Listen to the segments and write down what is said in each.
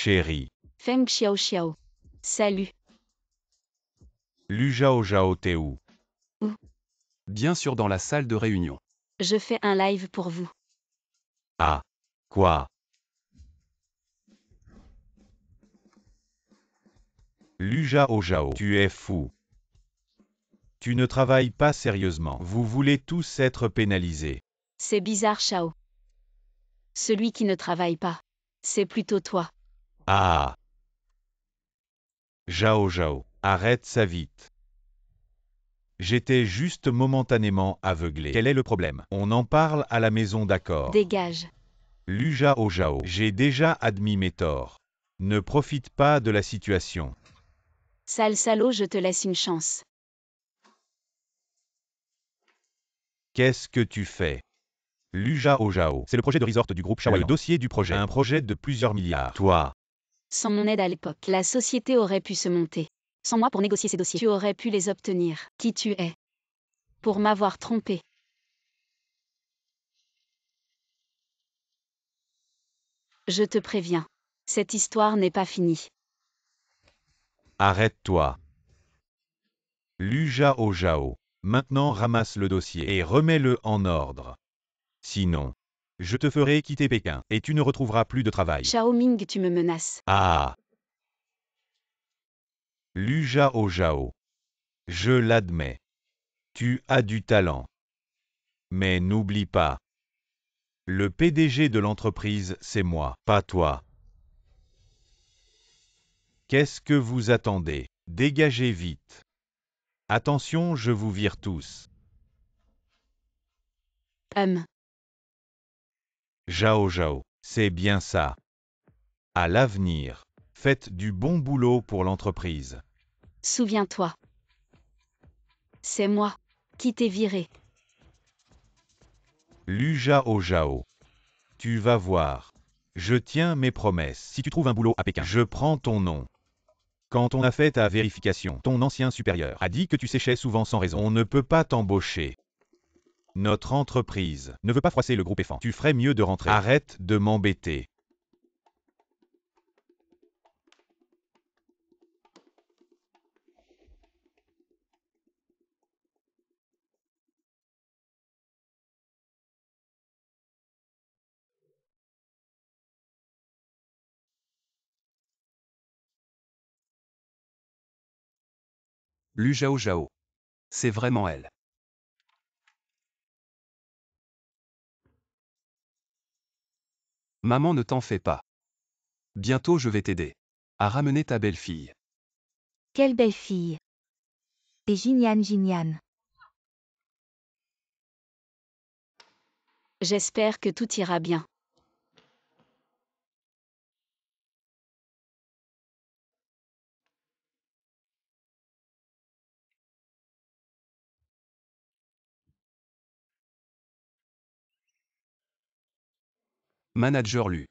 chérie. Feng Xiao Xiao. Salut. Lu Zhao Zhao, t'es où? Bien sûr dans la salle de réunion. Je fais un live pour vous. Ah. Quoi? Lu Zhao Zhao, tu es fou. Tu ne travailles pas sérieusement. Vous voulez tous être pénalisés. C'est bizarre, Xiao. Celui qui ne travaille pas. C'est plutôt toi. Ah. Zhao Zhao, arrête ça vite. J'étais juste momentanément aveuglé. Quel est le problème? On en parle à la maison, d'accord? Dégage. Lu Zhao Zhao, j'ai déjà admis mes torts. Ne profite pas de la situation. Sale salaud, je te laisse une chance. Qu'est-ce que tu fais? Lu Zhao Zhao, c'est le projet de resort du groupe Shaoyan. Le dossier du projet, un projet de plusieurs milliards. Toi, Sans mon aide à l'époque, la société aurait pu se monter. Sans moi pour négocier ces dossiers, tu aurais pu les obtenir. Qui tu es? Pour m'avoir trompé. Je te préviens. Cette histoire n'est pas finie. arrête-toi. Lu Zhao Zhao, maintenant ramasse le dossier et remets-le en ordre. Sinon, je te ferai quitter Pékin et tu ne retrouveras plus de travail. Xiao Ming, tu me menaces. Ah. Lu Zhao Zhao, je l'admets. Tu as du talent. Mais n'oublie pas. Le PDG de l'entreprise, c'est moi, pas toi. Qu'est-ce que vous attendez? Dégagez vite. Attention, je vous vire tous. Zhao Zhao, c'est bien ça. À l'avenir, faites du bon boulot pour l'entreprise. Souviens-toi. C'est moi qui t'ai viré. Lu Zhao Zhao. Tu vas voir. Je tiens mes promesses. Si tu trouves un boulot à Pékin, je prends ton nom. Quand on a fait ta vérification, ton ancien supérieur a dit que tu séchais souvent sans raison. On ne peut pas t'embaucher. Notre entreprise ne veut pas froisser le groupe EFAN. Tu ferais mieux de rentrer. Arrête de m'embêter. Lu Zhao Zhao. C'est vraiment elle. Maman, ne t'en fais pas. Bientôt je vais t'aider à ramener ta belle-fille. Quelle belle fille. Et Jinian Jinian. J'espère que tout ira bien. Manager Lu.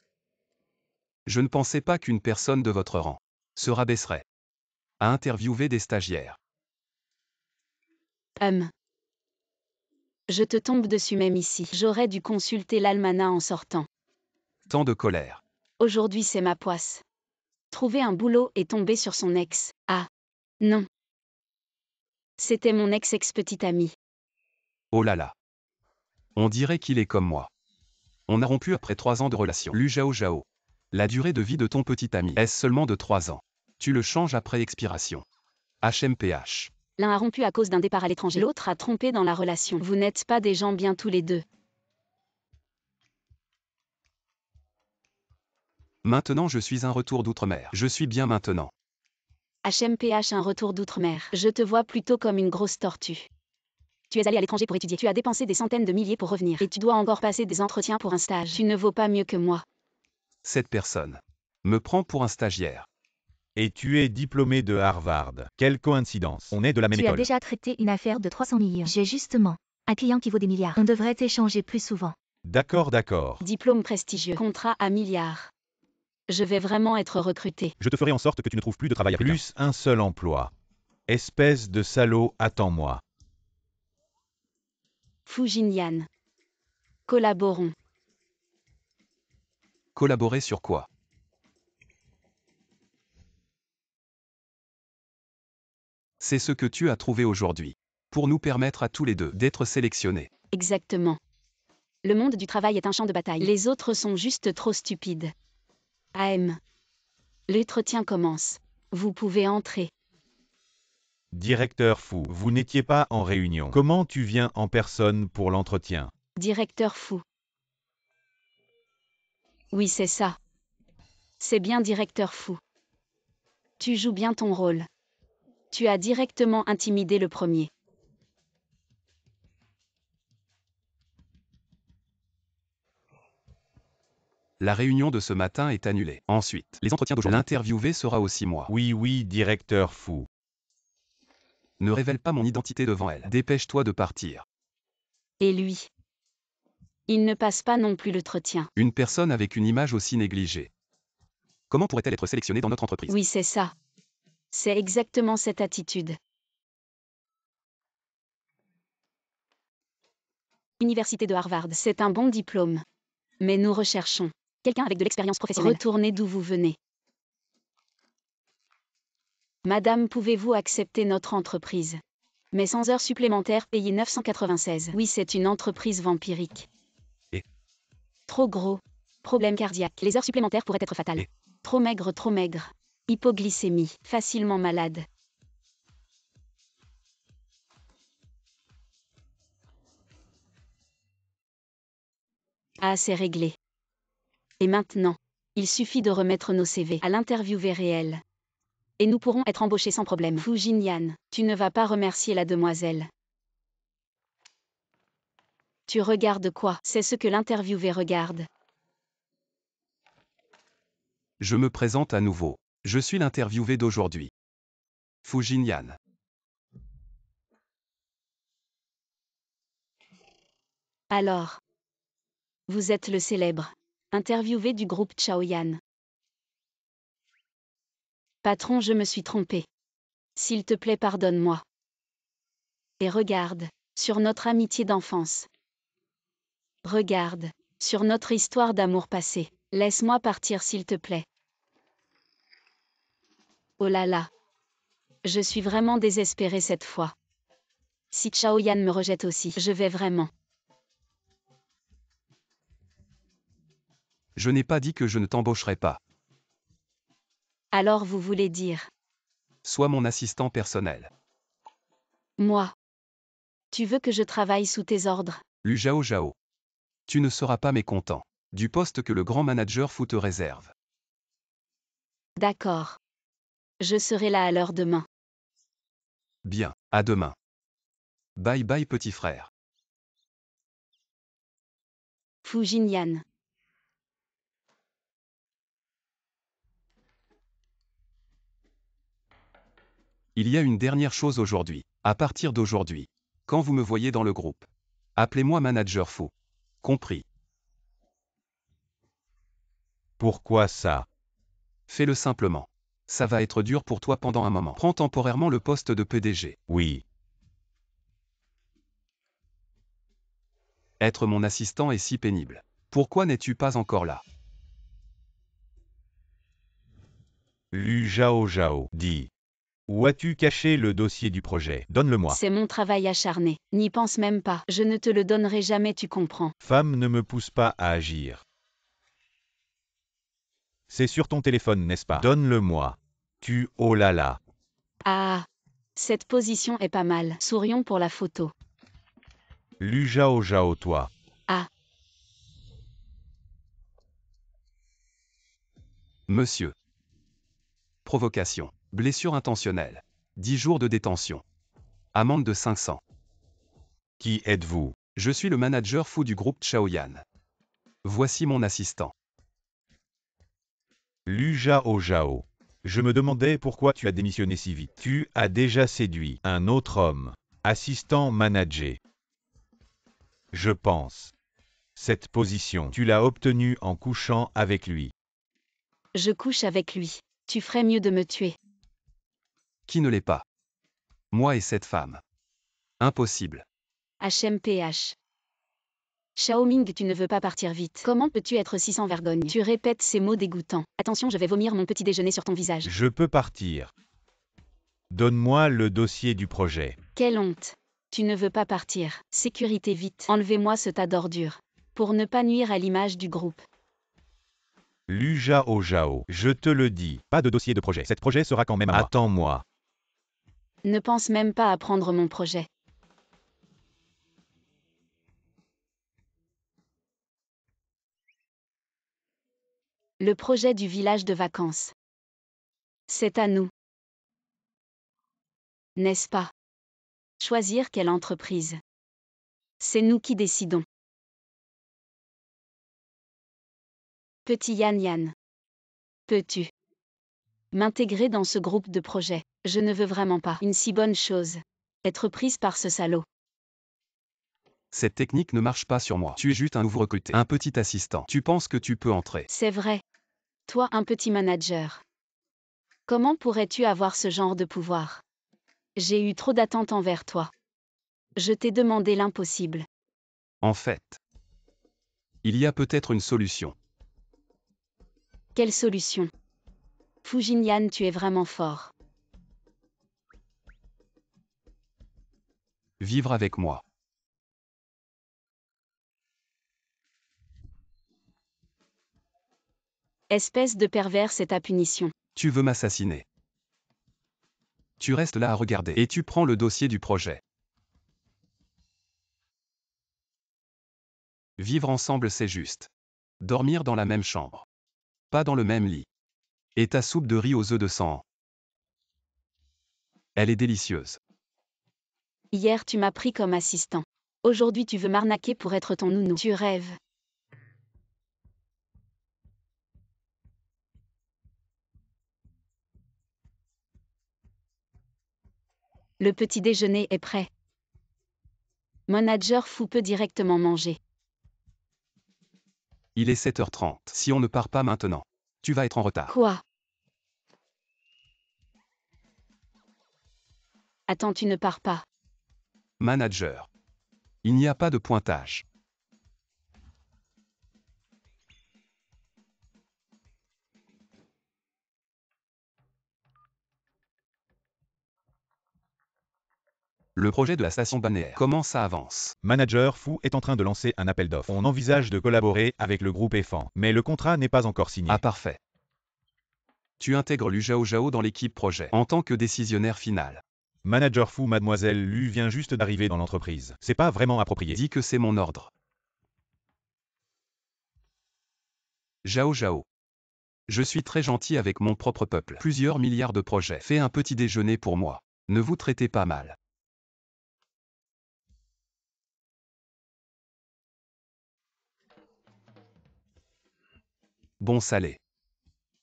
Je ne pensais pas qu'une personne de votre rang se rabaisserait à interviewer des stagiaires. Je te tombe dessus même ici. J'aurais dû consulter l'almanach en sortant. Tant de colère. Aujourd'hui c'est ma poisse. Trouver un boulot et tomber sur son ex. Ah. Non. C'était mon ex-petite amie. Oh là là. On dirait qu'il est comme moi. On a rompu après 3 ans de relation. Lu Zhao Zhao. La durée de vie de ton petit ami est seulement de 3 ans. Tu le changes après expiration. HMPH. L'un a rompu à cause d'un départ à l'étranger, l'autre a trompé dans la relation. Vous n'êtes pas des gens bien tous les deux. Maintenant je suis un retour d'outre-mer. Je suis bien maintenant. HMPH, un retour d'outre-mer. Je te vois plutôt comme une grosse tortue. Tu es allé à l'étranger pour étudier. Tu as dépensé des centaines de milliers pour revenir. Et tu dois encore passer des entretiens pour un stage. Tu ne vaux pas mieux que moi. Cette personne me prend pour un stagiaire. Et tu es diplômé de Harvard. Quelle coïncidence. On est de la même Tu as école. déjà traité une affaire de 300 millions. J'ai justement un client qui vaut des milliards. On devrait échanger plus souvent. D'accord, d'accord. Diplôme prestigieux. Contrat à milliards. Je vais vraiment être recruté. Je te ferai en sorte que tu ne trouves plus de travail à Pékin. Plus un seul emploi. Espèce de salaud, attends-moi. Fujinyan. Collaborons. Collaborer sur quoi? C'est ce que tu as trouvé aujourd'hui. Pour nous permettre à tous les deux d'être sélectionnés. Exactement. Le monde du travail est un champ de bataille. Les autres sont juste trop stupides. AM. L'entretien commence. Vous pouvez entrer. Directeur Fu, vous n'étiez pas en réunion. Comment tu viens en personne pour l'entretien? Directeur Fu. Oui, c'est ça. C'est bien directeur Fu. Tu joues bien ton rôle. Tu as directement intimidé le premier. La réunion de ce matin est annulée. Ensuite, les entretiens d'aujourd'hui. L'interviewé sera aussi moi. Oui, directeur Fu. Ne révèle pas mon identité devant elle. Dépêche-toi de partir. Et lui? Il ne passe pas non plus l'entretien. Une personne avec une image aussi négligée. Comment pourrait-elle être sélectionnée dans notre entreprise? Oui, c'est ça. C'est exactement cette attitude. Université de Harvard, c'est un bon diplôme. Mais nous recherchons quelqu'un avec de l'expérience professionnelle. Retournez d'où vous venez. Madame, pouvez-vous accepter notre entreprise? Mais sans heures supplémentaires payées 996. Oui, c'est une entreprise vampirique. Et trop gros. Problème cardiaque. Les heures supplémentaires pourraient être fatales. Et trop maigre, trop maigre. Hypoglycémie. Facilement malade. Ah, c'est réglé. Et maintenant, il suffit de remettre nos CV à l'interviewé réel. Et nous pourrons être embauchés sans problème. Fu Jinyan, tu ne vas pas remercier la demoiselle. Tu regardes quoi? C'est ce que l'interviewé regarde. Je me présente à nouveau. Je suis l'interviewé d'aujourd'hui. Fu Jinyan. Alors, vous êtes le célèbre interviewé du groupe Chaoyan. Patron, je me suis trompé. S'il te plaît, pardonne-moi. Et regarde, sur notre amitié d'enfance. Regarde, sur notre histoire d'amour passé. Laisse-moi partir, s'il te plaît. Oh là là. Je suis vraiment désespérée cette fois. Si Chaoyan me rejette aussi, je vais vraiment. Je n'ai pas dit que je ne t'embaucherai pas. Alors vous voulez dire? Sois mon assistant personnel. Moi. Tu veux que je travaille sous tes ordres? Lu Zhao Zhao. Tu ne seras pas mécontent du poste que le grand manager Fu te réserve. D'accord. Je serai là à l'heure demain. Bien, à demain. Bye bye petit frère. Fu Jinyan. Il y a une dernière chose aujourd'hui. À partir d'aujourd'hui, quand vous me voyez dans le groupe, appelez-moi manager Fu. Compris. Pourquoi ça? Fais-le simplement. Ça va être dur pour toi pendant un moment. Prends temporairement le poste de PDG. Oui. Être mon assistant est si pénible. Pourquoi n'es-tu pas encore là? Lu Zhao dit. Où as-tu caché le dossier du projet? Donne-le-moi. C'est mon travail acharné. N'y pense même pas. Je ne te le donnerai jamais, tu comprends. Femme ne me pousse pas à agir. C'est sur ton téléphone, n'est-ce pas? Donne-le-moi. Oh là là. Ah. Cette position est pas mal. Sourions pour la photo. Lu Zhao toi. Ah. Monsieur. Provocation. Blessure intentionnelle. 10 jours de détention. Amende de 500. Qui êtes-vous? Je suis le manager Fu du groupe Chaoyan. Voici mon assistant. Lu Zhao. Je me demandais pourquoi tu as démissionné si vite. Tu as déjà séduit un autre homme. Assistant manager. Je pense. Cette position, tu l'as obtenue en couchant avec lui. Je couche avec lui. Tu ferais mieux de me tuer. Qui ne l'est pas? Moi et cette femme. Impossible. HMPH. Xiaoming, tu ne veux pas partir vite. Comment peux-tu être si sans vergogne? Tu répètes ces mots dégoûtants. Attention, je vais vomir mon petit déjeuner sur ton visage. Je peux partir. Donne-moi le dossier du projet. Quelle honte. Tu ne veux pas partir. Sécurité vite. Enlevez-moi ce tas d'ordures. Pour ne pas nuire à l'image du groupe. Lu Zhao Zhao, je te le dis, pas de dossier de projet. Cet projet sera quand même à moi. Attends-moi. Ne pense même pas à prendre mon projet. Le projet du village de vacances. C'est à nous. N'est-ce pas? Choisir quelle entreprise. C'est nous qui décidons. Petit Yan Yan. Peux-tu m'intégrer dans ce groupe de projet? Je ne veux vraiment pas une si bonne chose. Être prise par ce salaud. Cette technique ne marche pas sur moi. Tu es juste un nouveau recruté, un petit assistant. Tu penses que tu peux entrer. C'est vrai. Toi, un petit manager. Comment pourrais-tu avoir ce genre de pouvoir? J'ai eu trop d'attentes envers toi. Je t'ai demandé l'impossible. En fait, il y a peut-être une solution. Quelle solution? Fujinyan, tu es vraiment fort. Vivre avec moi. Espèce de pervers, c'est ta punition. Tu veux m'assassiner. Tu restes là à regarder et tu prends le dossier du projet. Vivre ensemble, c'est juste. Dormir dans la même chambre. Pas dans le même lit. Et ta soupe de riz aux œufs de sang. Elle est délicieuse. Hier, tu m'as pris comme assistant. Aujourd'hui, tu veux m'arnaquer pour être ton nounou. Tu rêves. Le petit déjeuner est prêt. Manager Fu peut directement manger. Il est 7h30. Si on ne part pas maintenant, tu vas être en retard. Quoi? Attends, tu ne pars pas. Manager. Il n'y a pas de pointage. Le projet de la station balnéaire. Comment ça avance? Manager Fu est en train de lancer un appel d'offres. On envisage de collaborer avec le groupe EFAN, mais le contrat n'est pas encore signé. Ah parfait. Tu intègres Lu Zhao Zhao dans l'équipe projet, en tant que décisionnaire final. Manager Fu, mademoiselle Lu vient juste d'arriver dans l'entreprise. C'est pas vraiment approprié. Dis que c'est mon ordre. Zhao Zhao. Je suis très gentil avec mon propre peuple. Plusieurs milliards de projets. Fais un petit déjeuner pour moi. Ne vous traitez pas mal. Bon salé.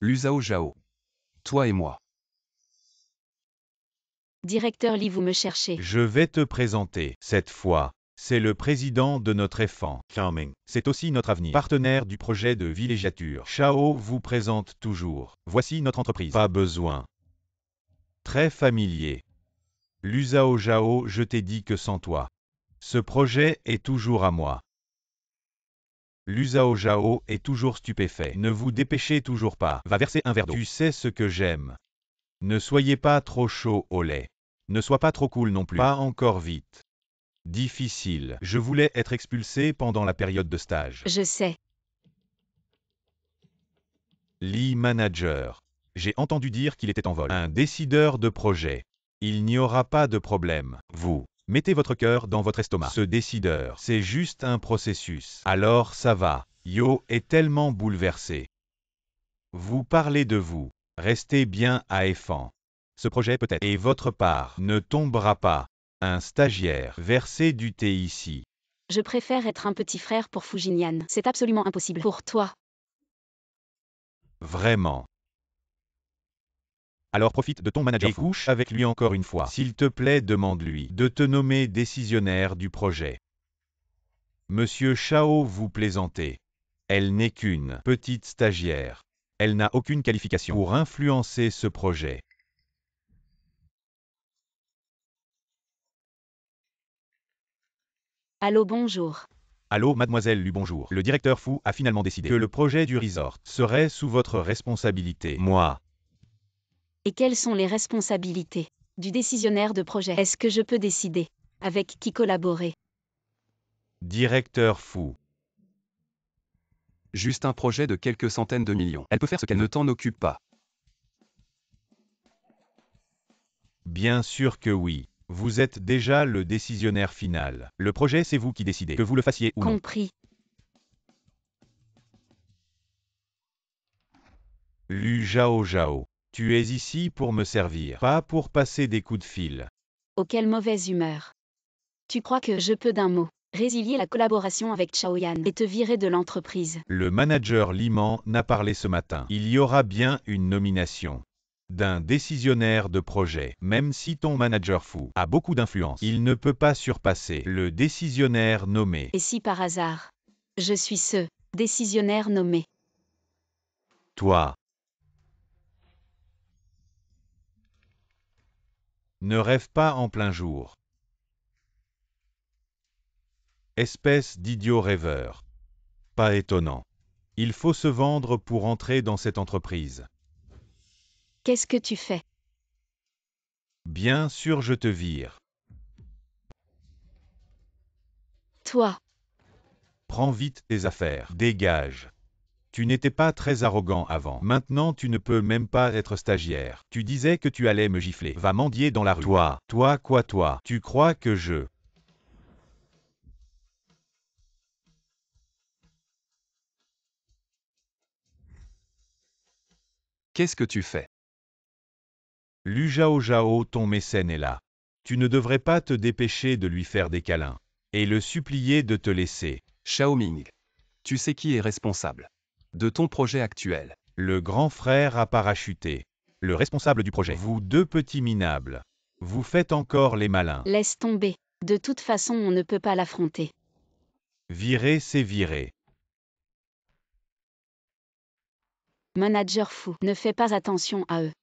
Lu Zhao Zhao. Toi et moi. Directeur Li, vous me cherchez. Je vais te présenter. Cette fois, c'est le président de notre EFAN. C'est aussi notre avenir. Partenaire du projet de villégiature. Shao vous présente toujours. Voici notre entreprise. Pas besoin. Très familier. Lu Zhao Zhao, je t'ai dit que sans toi. Ce projet est toujours à moi. Lu Zhao Zhao est toujours stupéfait. Ne vous dépêchez toujours pas. Va verser un verre d'eau. Tu sais ce que j'aime. Ne soyez pas trop chaud au lait. Ne sois pas trop cool non plus. Pas encore vite. Difficile. Je voulais être expulsé pendant la période de stage. Je sais. Lee Manager. J'ai entendu dire qu'il était en vol. Un décideur de projet. Il n'y aura pas de problème. Vous. Mettez votre cœur dans votre estomac. Ce décideur, c'est juste un processus. Alors ça va. Yo est tellement bouleversé. Vous parlez de vous. Restez bien à EFAN. Ce projet peut-être. Et votre part ne tombera pas. Un stagiaire. Versez du thé ici. Je préfère être un petit frère pour Fujinyan. C'est absolument impossible. Pour toi. Vraiment. Alors profite de ton manager et couche avec lui encore une fois. S'il te plaît, demande-lui de te nommer décisionnaire du projet. Monsieur Shao, vous plaisantez. Elle n'est qu'une petite stagiaire. Elle n'a aucune qualification pour influencer ce projet. Allô, bonjour. Allô, mademoiselle Lu, bonjour. Le directeur Fu a finalement décidé que le projet du resort serait sous votre responsabilité. Moi. Et quelles sont les responsabilités? Du décisionnaire de projet. Est-ce que je peux décider avec qui collaborer? Directeur fou. Juste un projet de quelques centaines de millions. Elle peut faire ce qu'elle ne t'en occupe pas. Bien sûr que oui. Vous êtes déjà le décisionnaire final. Le projet, c'est vous qui décidez, que vous le fassiez ou non. Compris. Lu Zhao Zhao. Tu es ici pour me servir, pas pour passer des coups de fil. Oh, quelle mauvaise humeur. Tu crois que je peux d'un mot résilier la collaboration avec Chaoyan et te virer de l'entreprise? Le manager Liman n'a parlé ce matin. Il y aura bien une nomination d'un décisionnaire de projet. Même si ton manager fou a beaucoup d'influence, il ne peut pas surpasser le décisionnaire nommé. Et si par hasard, je suis ce décisionnaire nommé? Toi. Ne rêve pas en plein jour. Espèce d'idiot rêveur. Pas étonnant. Il faut se vendre pour entrer dans cette entreprise. Qu'est-ce que tu fais? Bien sûr, je te vire. Toi, Prends vite tes affaires. Dégage. Tu n'étais pas très arrogant avant. Maintenant, tu ne peux même pas être stagiaire. Tu disais que tu allais me gifler. Va mendier dans la rue. Toi quoi toi? Tu crois que je... Qu'est-ce que tu fais? Lu Zhao Zhao, ton mécène est là. Tu ne devrais pas te dépêcher de lui faire des câlins. Et le supplier de te laisser. Xiaoming. Tu sais qui est responsable de ton projet actuel. Le grand frère a parachuté. Le responsable du projet. Vous deux petits minables. Vous faites encore les malins. laisse tomber. De toute façon, on ne peut pas l'affronter. Virer, c'est virer. Manager fou, ne fais pas attention à eux.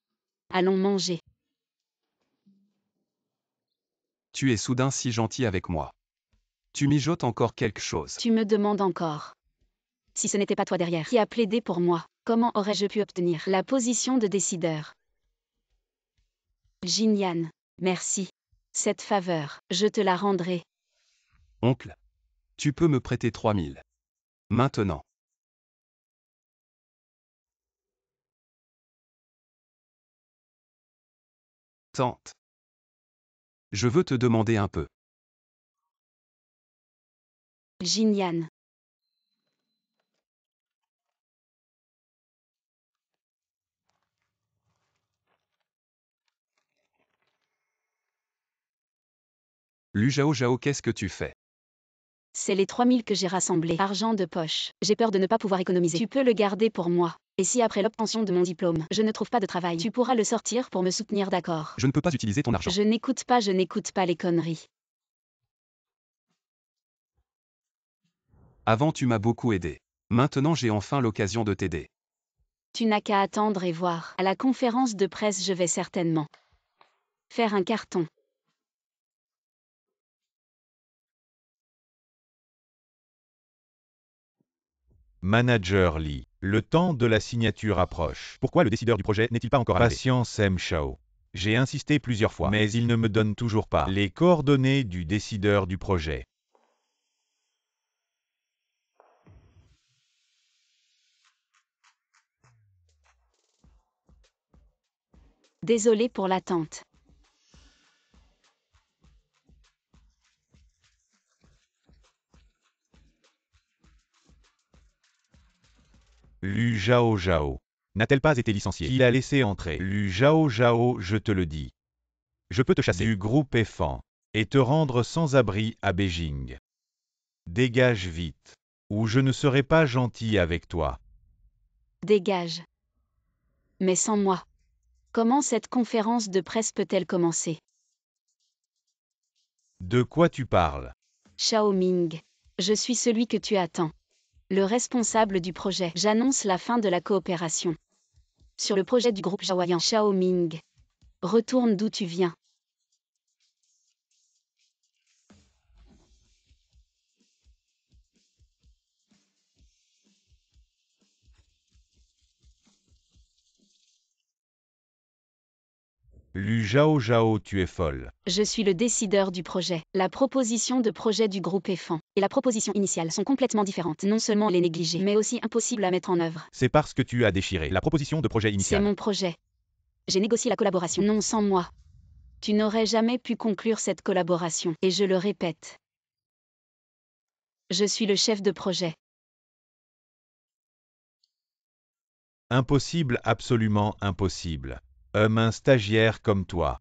Allons manger. Tu es soudain si gentil avec moi. Tu mijotes encore quelque chose. Tu me demandes encore. Si ce n'était pas toi derrière qui a plaidé pour moi, comment aurais-je pu obtenir la position de décideur? Jinyan, merci. Cette faveur, je te la rendrai. Oncle. Tu peux me prêter 3000. Maintenant. Tante. Je veux te demander un peu. Jinyan. Lu Zhao Zhao, qu'est-ce que tu fais? C'est les 3000 que j'ai rassemblés. Argent de poche. J'ai peur de ne pas pouvoir économiser. Tu peux le garder pour moi. Et si après l'obtention de mon diplôme, je ne trouve pas de travail, tu pourras le sortir pour me soutenir, d'accord? Je ne peux pas utiliser ton argent. Je n'écoute pas les conneries. Avant tu m'as beaucoup aidé. Maintenant j'ai enfin l'occasion de t'aider. Tu n'as qu'à attendre et voir. À la conférence de presse, je vais certainement faire un carton. Manager Lee. Le temps de la signature approche. Pourquoi le décideur du projet n'est-il pas encore arrivé? Patience M. Shao. J'ai insisté plusieurs fois, mais il ne me donne toujours pas les coordonnées du décideur du projet. Désolé pour l'attente. Lu Zhao Zhao. N'a-t-elle pas été licenciée? Qui l'a laissé entrer? Lu Zhao Zhao, je te le dis. Je peux te chasser du groupe EFAN et te rendre sans abri à Beijing. Dégage vite, ou je ne serai pas gentil avec toi. Dégage. Mais sans moi. Comment cette conférence de presse peut-elle commencer? De quoi tu parles? Xiaoming. Je suis celui que tu attends. Le responsable du projet. J'annonce la fin de la coopération. Sur le projet du groupe Jaoyan. Xiaoming. Retourne d'où tu viens. Lu Zhao Zhao, tu es folle. Je suis le décideur du projet. La proposition de projet du groupe EFAN et la proposition initiale sont complètement différentes. Non seulement les négliger, mais aussi impossibles à mettre en œuvre. C'est parce que tu as déchiré la proposition de projet C'est initiale. mon projet. J'ai négocié la collaboration. Non, sans moi. Tu n'aurais jamais pu conclure cette collaboration. Et je le répète. Je suis le chef de projet. Impossible, absolument impossible. Un stagiaire comme toi.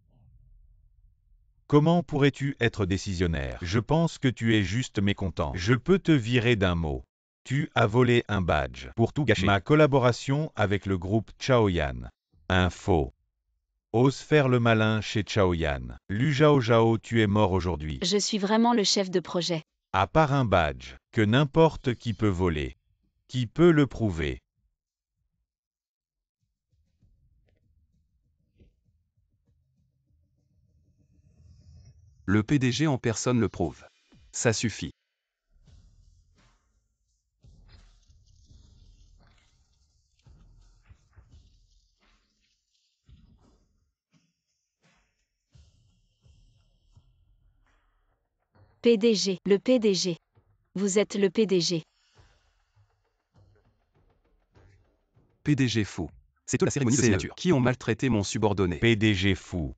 Comment pourrais-tu être décisionnaire? Je pense que tu es juste mécontent. Je peux te virer d'un mot. Tu as volé un badge pour tout gâcher. Ma collaboration avec le groupe Chaoyan. Un faux. Ose faire le malin chez Chaoyan. Lu Zhao Zhao, tu es mort aujourd'hui. Je suis vraiment le chef de projet. À part un badge, que n'importe qui peut voler. Qui peut le prouver? Le PDG en personne le prouve. Ça suffit. PDG, le PDG. Vous êtes le PDG. PDG fou. C'est eux la cérémonie de signature. Qui ont maltraité mon subordonné. PDG fou.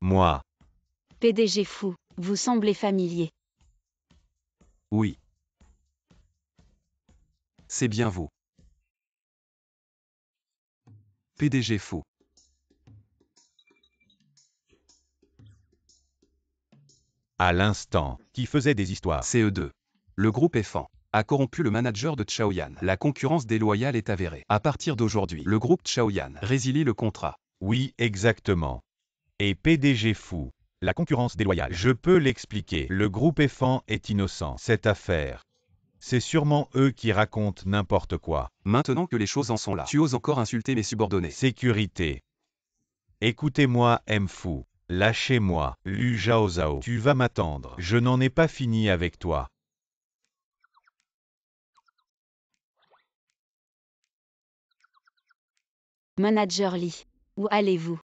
Moi. PDG fou, vous semblez familier. Oui. C'est bien vous. PDG fou. À l'instant, qui faisait des histoires. CE2. Le groupe EFAN a corrompu le manager de Chaoyan. La concurrence déloyale est avérée. À partir d'aujourd'hui, le groupe Chaoyan résilie le contrat. Oui, exactement. Et PDG fou. La concurrence déloyale. Je peux l'expliquer. Le groupe EFAN est innocent. Cette affaire. C'est sûrement eux qui racontent n'importe quoi. Maintenant que les choses en sont là, tu oses encore insulter mes subordonnés. Sécurité. Écoutez-moi, M fou. Lâchez-moi. Lu Zhao Zhao. Tu vas m'attendre. Je n'en ai pas fini avec toi. Manager Lee, où allez-vous?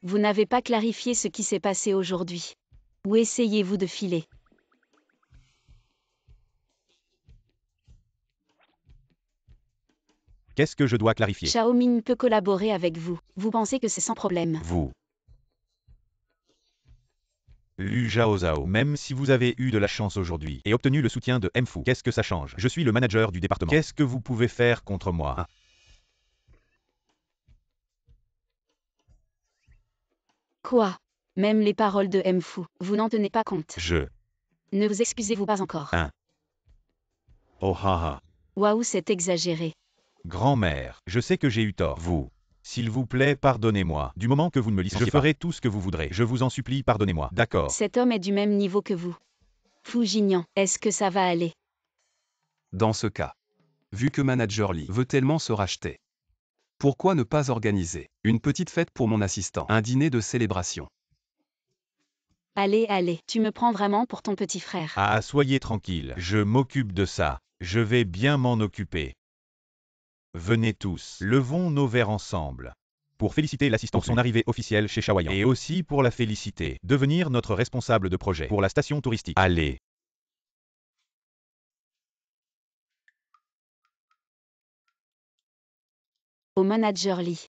Vous n'avez pas clarifié ce qui s'est passé aujourd'hui. Où essayez-vous de filer? Qu'est-ce que je dois clarifier? Xiaoming peut collaborer avec vous. Vous pensez que c'est sans problème? Vous. Lu Zhao Zhao. Même si vous avez eu de la chance aujourd'hui et obtenu le soutien de M Fu, qu'est-ce que ça change? Je suis le manager du département. Qu'est-ce que vous pouvez faire contre moi? Quoi? Même les paroles de M Fu, vous n'en tenez pas compte. Ne vous excusez-vous pas encore. Oh haha. Waouh, c'est exagéré. Grand-mère, je sais que j'ai eu tort. Vous. S'il vous plaît, pardonnez-moi. Du moment que vous ne me licenciez pas, je ferai tout ce que vous voudrez. Je vous en supplie, pardonnez-moi. D'accord. Cet homme est du même niveau que vous. Fu Jinian, est-ce que ça va aller? Dans ce cas, vu que Manager Lee veut tellement se racheter, pourquoi ne pas organiser une petite fête pour mon assistant, un dîner de célébration? Allez, allez, tu me prends vraiment pour ton petit frère. Ah, soyez tranquille, je m'occupe de ça. Je vais bien m'en occuper. Venez tous, levons nos verres ensemble. Pour féliciter l'assistant pour son arrivée officielle chez Chaoyan. Et aussi pour la féliciter, devenir notre responsable de projet pour la station touristique. Allez. Au manager Lee.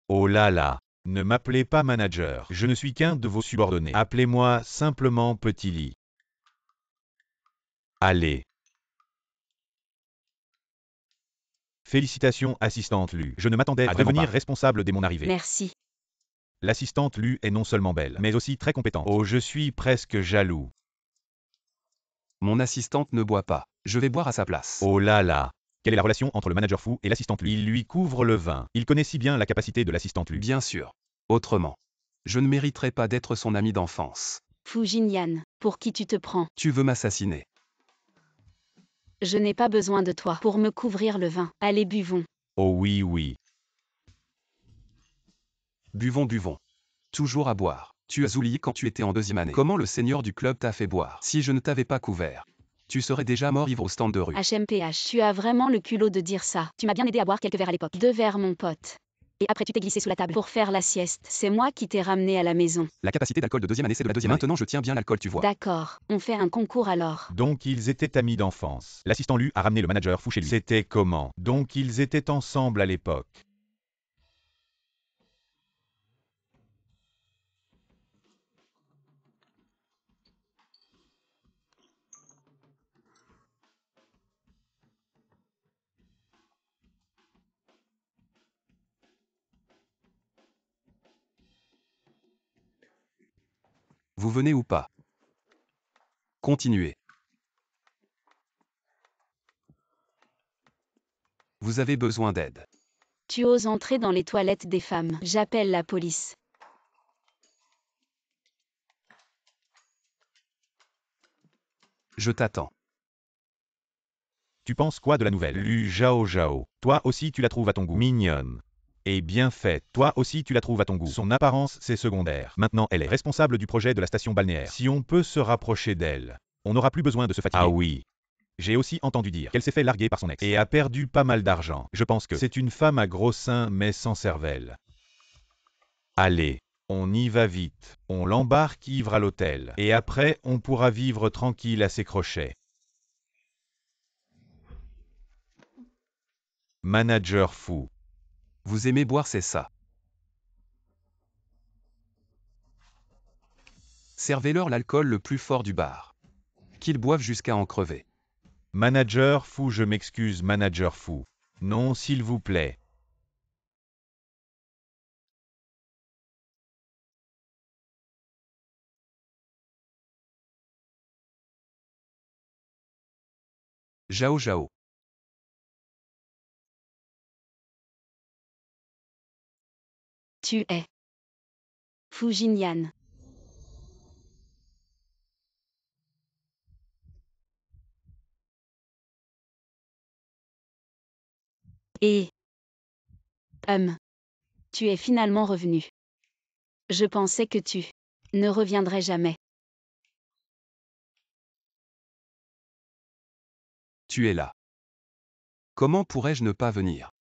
Oh là là, ne m'appelez pas manager, je ne suis qu'un de vos subordonnés. Appelez-moi simplement Petit Lee. Allez. Félicitations, assistante Lu. Je ne m'attendais à devenir responsable dès mon arrivée. Merci. L'assistante Lu est non seulement belle, mais aussi très compétente. Oh, je suis presque jaloux. Mon assistante ne boit pas. Je vais boire à sa place. Oh là là. Quelle est la relation entre le manager fou et l'assistante Lu? Il lui couvre le vin. Il connaît si bien la capacité de l'assistante Lu. Bien sûr. Autrement, je ne mériterais pas d'être son ami d'enfance. Fu Jinyan, pour qui tu te prends? Tu veux m'assassiner? Je n'ai pas besoin de toi pour me couvrir le vin. Allez, buvons. Oh oui, oui. Buvons, buvons. Toujours à boire. Tu as oublié quand tu étais en deuxième année. Comment le seigneur du club t'a fait boire? Si je ne t'avais pas couvert, tu serais déjà mort ivre au stand de rue. HMPH, tu as vraiment le culot de dire ça. Tu m'as bien aidé à boire quelques verres à l'époque. 2 verres, mon pote. Et après tu t'es glissé sous la table pour faire la sieste. C'est moi qui t'ai ramené à la maison. La capacité d'alcool de deuxième année, c'est de la deuxième année. Maintenant, je tiens bien l'alcool, tu vois. D'accord, on fait un concours alors. Donc ils étaient amis d'enfance. L'assistant Lu a ramené le manager fou chez lui. C'était comment? Donc ils étaient ensemble à l'époque. Vous venez ou pas? Continuez. Vous avez besoin d'aide. Tu oses entrer dans les toilettes des femmes. J'appelle la police. Je t'attends. Tu penses quoi de la nouvelle? Lu Zhao Zhao. Toi aussi tu la trouves à ton goût. Mignonne. Et bien faite. Toi aussi tu la trouves à ton goût. Son apparence, c'est secondaire. Maintenant, elle est responsable du projet de la station balnéaire. Si on peut se rapprocher d'elle, on n'aura plus besoin de se fatiguer. Ah oui. J'ai aussi entendu dire qu'elle s'est fait larguer par son ex et a perdu pas mal d'argent. Je pense que c'est une femme à gros seins mais sans cervelle. Allez, on y va vite. On l'embarque ivre à l'hôtel. Et après, on pourra vivre tranquille à ses crochets. Manager fou. Vous aimez boire, c'est ça. Servez-leur l'alcool le plus fort du bar. Qu'ils boivent jusqu'à en crever. Manager fou, je m'excuse, manager fou. Non, s'il vous plaît. Zhao Zhao. Tu es Fujinyan. Et tu es finalement revenu. Je pensais que tu ne reviendrais jamais. Tu es là. Comment pourrais-je ne pas venir?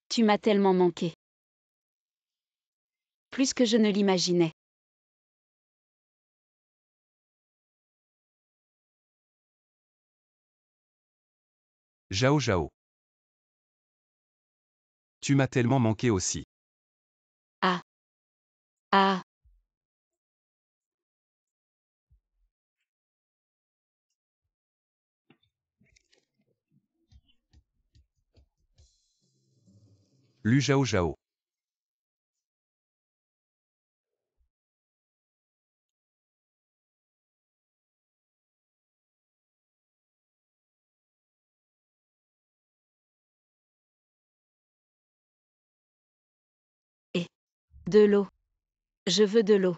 Tu m'as tellement manqué. Plus que je ne l'imaginais. Zhao Zhao. Tu m'as tellement manqué aussi. Ah. Ah. Lu Zhao Zhao. Et de l'eau. Je veux de l'eau.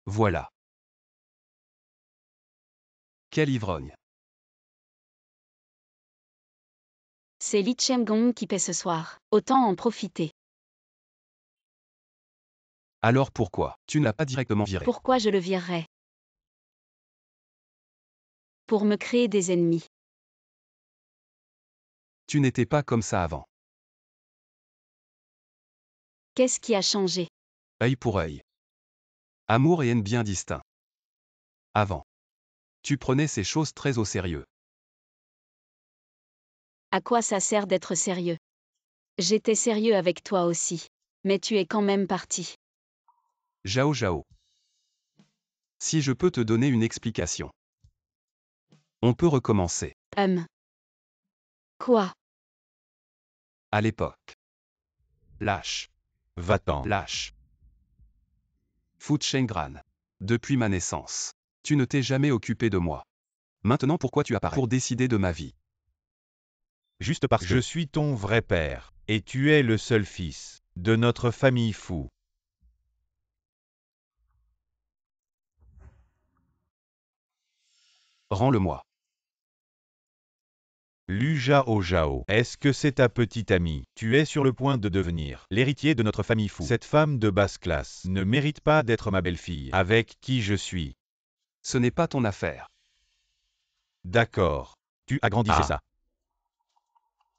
Voilà. Quel ivrogne. C'est Li Cheng-gong qui paie ce soir. Autant en profiter. Alors pourquoi? Tu n'as pas directement viré. Pourquoi je le virerais? Pour me créer des ennemis. Tu n'étais pas comme ça avant. Qu'est-ce qui a changé? Œil pour œil. Amour et haine bien distincts. Avant. Tu prenais ces choses très au sérieux. À quoi ça sert d'être sérieux? J'étais sérieux avec toi aussi. Mais tu es quand même parti. Zhao Zhao. Si je peux te donner une explication. On peut recommencer. Quoi? À l'époque. Lâche. Va-t'en. Lâche. Fu Chengran. Depuis ma naissance. Tu ne t'es jamais occupé de moi. Maintenant pourquoi tu apparais? Pour décider de ma vie. Juste parce que je suis ton vrai père, et tu es le seul fils de notre famille fou. Rends-le-moi. Lu Zhao Zhao, est-ce que c'est ta petite amie? Tu es sur le point de devenir l'héritier de notre famille fou. Cette femme de basse classe ne mérite pas d'être ma belle-fille, avec qui je suis. Ce n'est pas ton affaire. D'accord. Tu agrandis, c'est Ah. ça.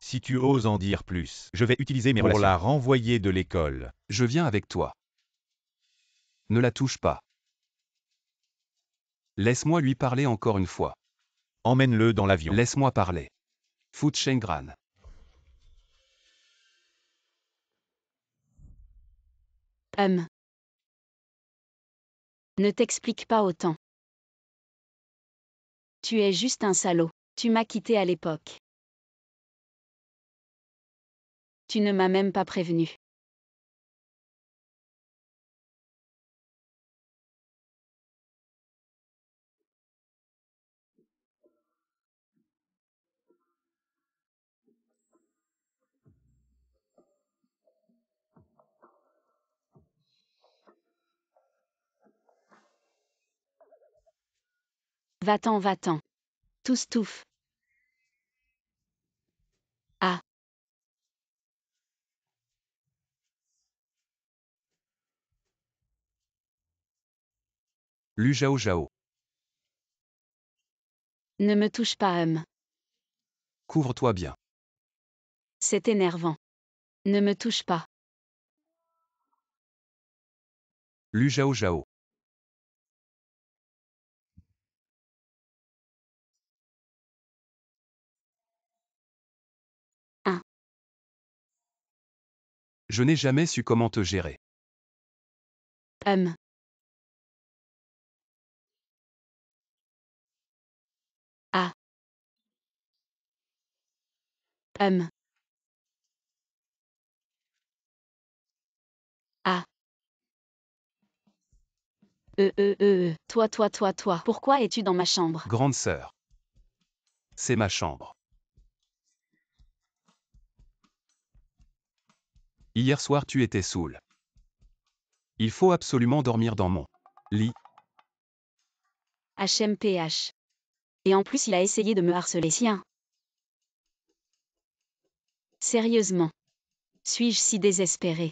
Si tu oses en dire plus, je vais utiliser mes Pour relations la pour la renvoyer de l'école. Je viens avec toi. Ne la touche pas. Laisse-moi lui parler encore une fois. Emmène-le dans l'avion. Laisse-moi parler. Fu Chengran. Ne t'explique pas autant. Tu es juste un salaud. Tu m'as quitté à l'époque. Tu ne m'as même pas prévenu. Va-t'en, va-t'en. Toustouf. Ah. Lu Zhao Zhao. Ne me touche pas, Couvre-toi bien. C'est énervant. Ne me touche pas. Lu Zhao Zhao. Je n'ai jamais su comment te gérer. Ah. Ah. Toi. Pourquoi es-tu dans ma chambre? Grande sœur. C'est ma chambre. Hier soir tu étais saoul. Il faut absolument dormir dans mon lit. HMPH. Et en plus il a essayé de me harceler. Sien. Sérieusement. Suis-je si désespérée?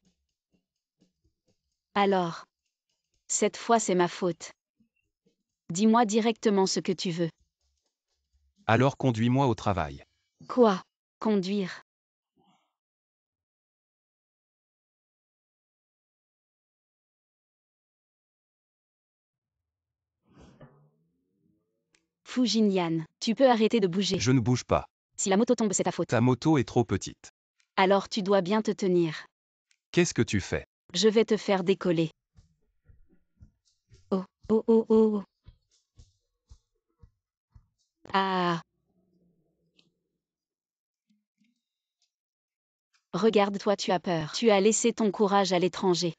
Alors. Cette fois c'est ma faute. Dis-moi directement ce que tu veux. Alors conduis-moi au travail. Quoi? Conduire? Fu Jinyan, tu peux arrêter de bouger. Je ne bouge pas. Si la moto tombe, c'est ta faute. Ta moto est trop petite. Alors tu dois bien te tenir. Qu'est-ce que tu fais? Je vais te faire décoller. Oh. Ah. Regarde-toi, tu as peur. Tu as laissé ton courage à l'étranger.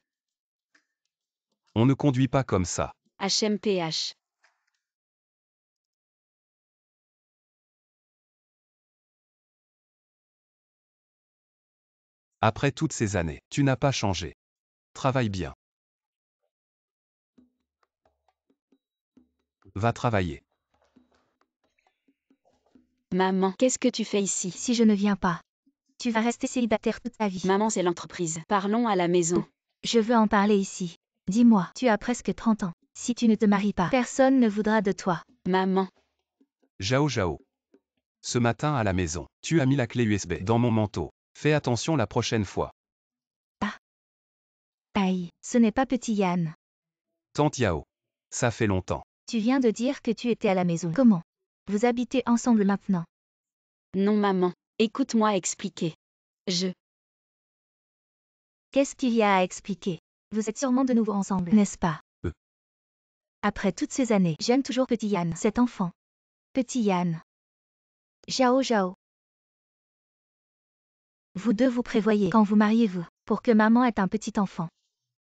On ne conduit pas comme ça. HMPH. Après toutes ces années, tu n'as pas changé. Travaille bien. Va travailler. Maman, qu'est-ce que tu fais ici? Si je ne viens pas, tu vas rester célibataire toute ta vie. Maman, c'est l'entreprise. Parlons à la maison. Je veux en parler ici. Dis-moi, tu as presque 30 ans. Si tu ne te maries pas, personne ne voudra de toi. Maman. Zhao Zhao. Ce matin à la maison, tu as mis la clé USB dans mon manteau. Fais attention la prochaine fois. Aïe, ce n'est pas petit Yann. Tante Yao. Ça fait longtemps. Tu viens de dire que tu étais à la maison. Comment? Vous habitez ensemble maintenant. Non, maman. Écoute-moi expliquer. Qu'est-ce qu'il y a à expliquer? Vous êtes sûrement de nouveau ensemble, n'est-ce pas? Après toutes ces années, j'aime toujours petit Yann, cet enfant. Petit Yann. Zhao Zhao. Vous deux vous prévoyez quand vous mariez-vous, pour que maman ait un petit enfant.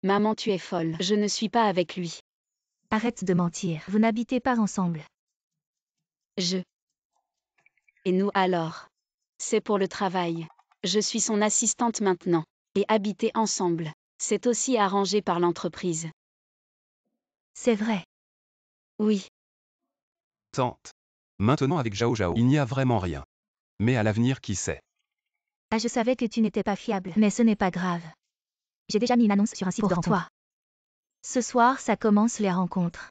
Maman, tu es folle. Je ne suis pas avec lui. Arrête de mentir, vous n'habitez pas ensemble. Et nous alors? C'est pour le travail. Je suis son assistante maintenant. Et habiter ensemble. C'est aussi arrangé par l'entreprise. C'est vrai. Oui. Tante. Maintenant avec Zhao Zhao, il n'y a vraiment rien. Mais à l'avenir, qui sait? Ah, je savais que tu n'étais pas fiable, mais ce n'est pas grave. J'ai déjà mis une annonce sur un site de rencontre. Toi. Ce soir, ça commence les rencontres.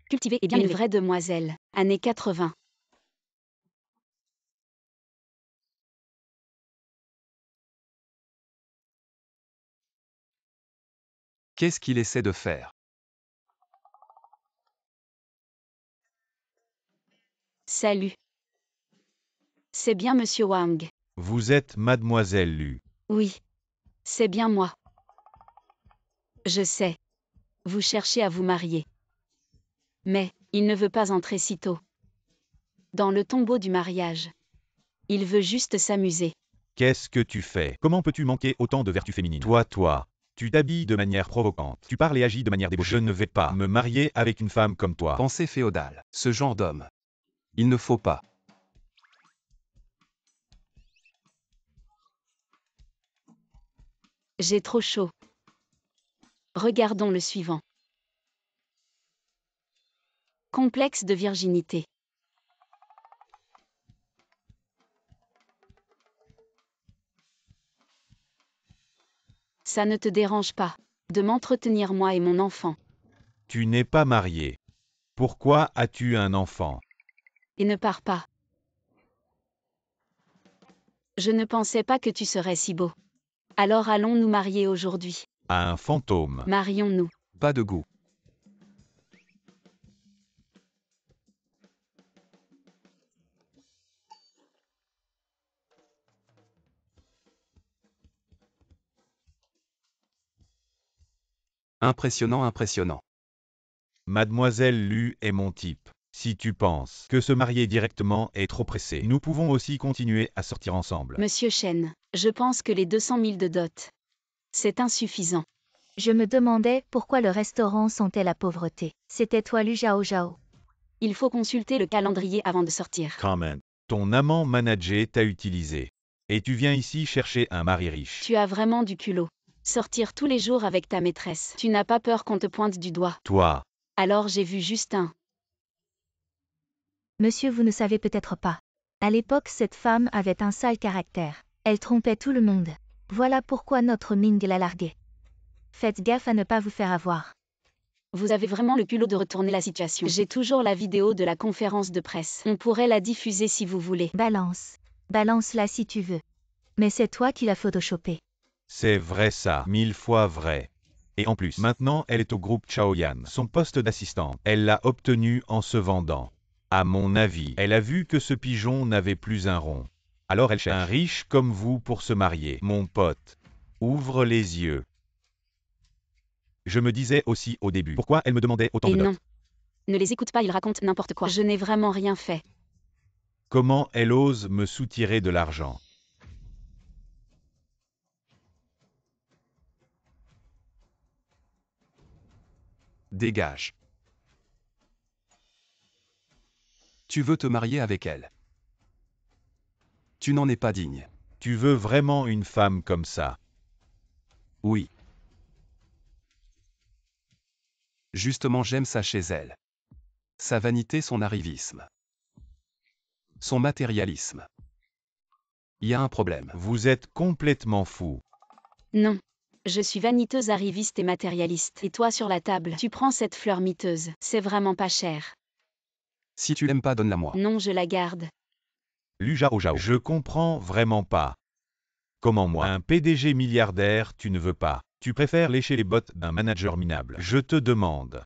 Cultivée et bien élevée. Une vraie demoiselle. Années 80. Qu'est-ce qu'il essaie de faire? Salut. C'est bien Monsieur Wang. Vous êtes Mademoiselle Lu. Oui. C'est bien moi. Je sais. Vous cherchez à vous marier. Mais, il ne veut pas entrer si tôt. Dans le tombeau du mariage. Il veut juste s'amuser. Qu'est-ce que tu fais? Comment peux-tu manquer autant de vertus féminines? Toi, tu t'habilles de manière provocante. Tu parles et agis de manière débauchée. Je ne vais pas me marier avec une femme comme toi. Pensée féodale. Ce genre d'homme. Il ne faut pas. J'ai trop chaud. Regardons le suivant. Complexe de virginité. Ça ne te dérange pas de m'entretenir moi et mon enfant. Tu n'es pas marié. Pourquoi as-tu un enfant? Et ne pars pas. Je ne pensais pas que tu serais si beau. Alors allons nous marier aujourd'hui. À un fantôme. Marions-nous. Pas de goût. Impressionnant, impressionnant. Mademoiselle Lu est mon type. Si tu penses que se marier directement est trop pressé, nous pouvons aussi continuer à sortir ensemble. Monsieur Chen, je pense que les 200 000 de dot, c'est insuffisant. Je me demandais pourquoi le restaurant sentait la pauvreté. C'était toi, Lu Zhao Zhao. Il faut consulter le calendrier avant de sortir. Comment? Ton amant manager t'a utilisé. Et tu viens ici chercher un mari riche. Tu as vraiment du culot. Sortir tous les jours avec ta maîtresse. Tu n'as pas peur qu'on te pointe du doigt. Toi, Alors j'ai vu juste un. Monsieur, vous ne savez peut-être pas. À l'époque, cette femme avait un sale caractère. Elle trompait tout le monde. Voilà pourquoi notre Ming l'a larguée. Faites gaffe à ne pas vous faire avoir. Vous avez vraiment le culot de retourner la situation. J'ai toujours la vidéo de la conférence de presse. On pourrait la diffuser si vous voulez. Balance. Balance-la si tu veux. Mais c'est toi qui l'as photoshopée. c'est vrai ça, 1000 fois vrai. Et en plus, maintenant elle est au groupe Chaoyan. Son poste d'assistante, elle l'a obtenu en se vendant. À mon avis, elle a vu que ce pigeon n'avait plus un rond. Alors elle cherche un riche comme vous pour se marier. Mon pote, ouvre les yeux. Je me disais aussi au début, pourquoi elle me demandait autant Et de non. dot? Ne les écoute pas, ils racontent n'importe quoi. Je n'ai vraiment rien fait. Comment elle ose me soutirer de l'argent? Dégage. Tu veux te marier avec elle. Tu n'en es pas digne. Tu veux vraiment une femme comme ça? Oui. Justement, j'aime ça chez elle. Sa vanité, son arrivisme. Son matérialisme. Il y a un problème. Vous êtes complètement fou. Non. Je suis vaniteuse, arriviste et matérialiste. Et toi sur la table, tu prends cette fleur miteuse. C'est vraiment pas cher. Si tu l'aimes pas, donne-la moi. Non, je la garde. Lu Zhao Zhao. Je comprends vraiment pas. Comment moi, un PDG milliardaire, tu ne veux pas? Tu préfères lécher les bottes d'un manager minable. Je te demande.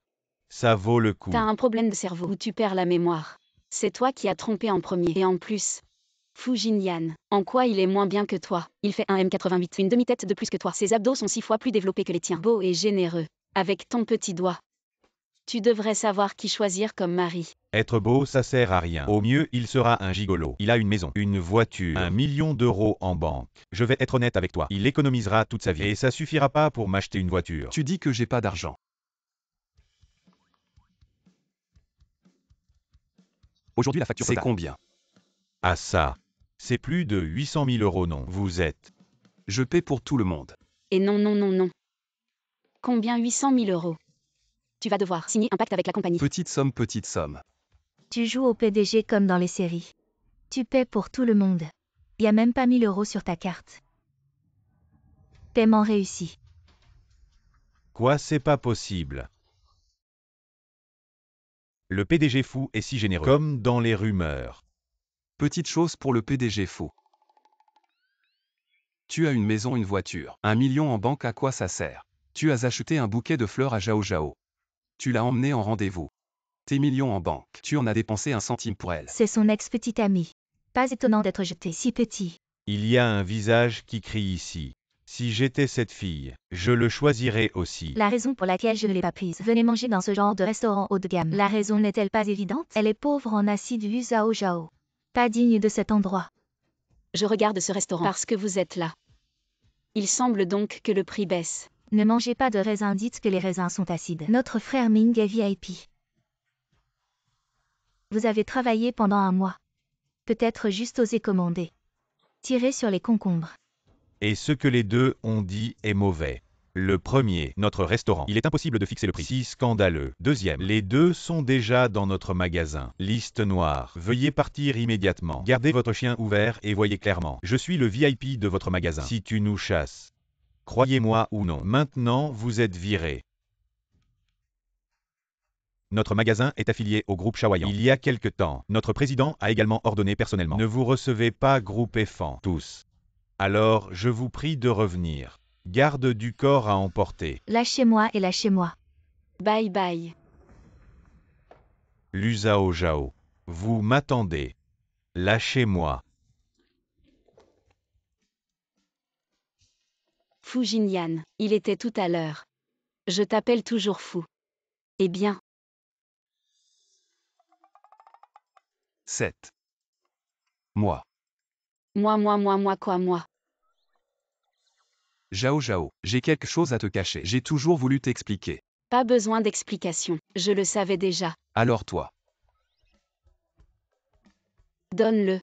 Ça vaut le coup. T'as un problème de cerveau ou tu perds la mémoire. C'est toi qui as trompé en premier. Et en plus, Fu Jinyan, en quoi il est moins bien que toi? Il fait un M88, une demi-tête de plus que toi. Ses abdos sont 6 fois plus développés que les tiens. Beau et généreux. Avec ton petit doigt. Tu devrais savoir qui choisir comme mari. Être beau, ça sert à rien. Au mieux, il sera un gigolo. Il a une maison, une voiture, 1 million d'euros en banque. Je vais être honnête avec toi. Il économisera toute sa vie. Et ça suffira pas pour m'acheter une voiture. Tu dis que j'ai pas d'argent. Aujourd'hui, la facture c'est combien? Ah ça. C'est plus de 800 000 euros non. Vous êtes. Je paie pour tout le monde. Et non, non, non, non. Combien 800 000 euros. Tu vas devoir signer un pacte avec la compagnie. Petite somme, petite somme. Tu joues au PDG comme dans les séries. Tu paies pour tout le monde. Y a même pas 1000 euros sur ta carte. Paiement réussi. Quoi, c'est pas possible. Le PDG fou est si généreux. Comme dans les rumeurs. Petite chose pour le PDG fou. Tu as une maison, une voiture. 1 million en banque, à quoi ça sert? Tu as acheté un bouquet de fleurs à Zhao Zhao. Tu l'as emmené en rendez-vous. Tes millions en banque. Tu en as dépensé 1 centime pour elle. C'est son ex-petite amie. Pas étonnant d'être jeté si petit. Il y a un visage qui crie ici. Si j'étais cette fille, je le choisirais aussi. La raison pour laquelle je ne l'ai pas prise. Venez manger dans ce genre de restaurant haut de gamme. La raison n'est-elle pas évidente? Elle est pauvre en acide du Zhao Zhao. Pas digne de cet endroit. Je regarde ce restaurant parce que vous êtes là. Il semble donc que le prix baisse. Ne mangez pas de raisins, dites que les raisins sont acides. Notre frère Ming est VIP. Vous avez travaillé pendant 1 mois. Peut-être juste oser commander. Tirez sur les concombres. Et ce que les deux ont dit est mauvais. Le premier, notre restaurant. Il est impossible de fixer le prix. Si scandaleux. Deuxième, les deux sont déjà dans notre magasin. Liste noire. Veuillez partir immédiatement. Gardez votre chien ouvert et voyez clairement. Je suis le VIP de votre magasin. Si tu nous chasses. Croyez-moi ou non. Maintenant, vous êtes viré. Notre magasin est affilié au groupe Chaoyang. Il y a quelque temps, notre président a également ordonné personnellement. Ne vous recevez pas groupe EFAN. Tous. Alors, je vous prie de revenir. Garde du corps à emporter. Lâchez-moi et lâchez-moi. Bye bye. Lu Zhao Zhao. Vous m'attendez. Lâchez-moi. Fu Jinyan, il était tout à l'heure. Je t'appelle toujours fou. Eh bien. 7. Moi. Moi quoi moi? Zhao Zhao, j'ai quelque chose à te cacher. J'ai toujours voulu t'expliquer. Pas besoin d'explication, je le savais déjà. Alors toi, Donne-le.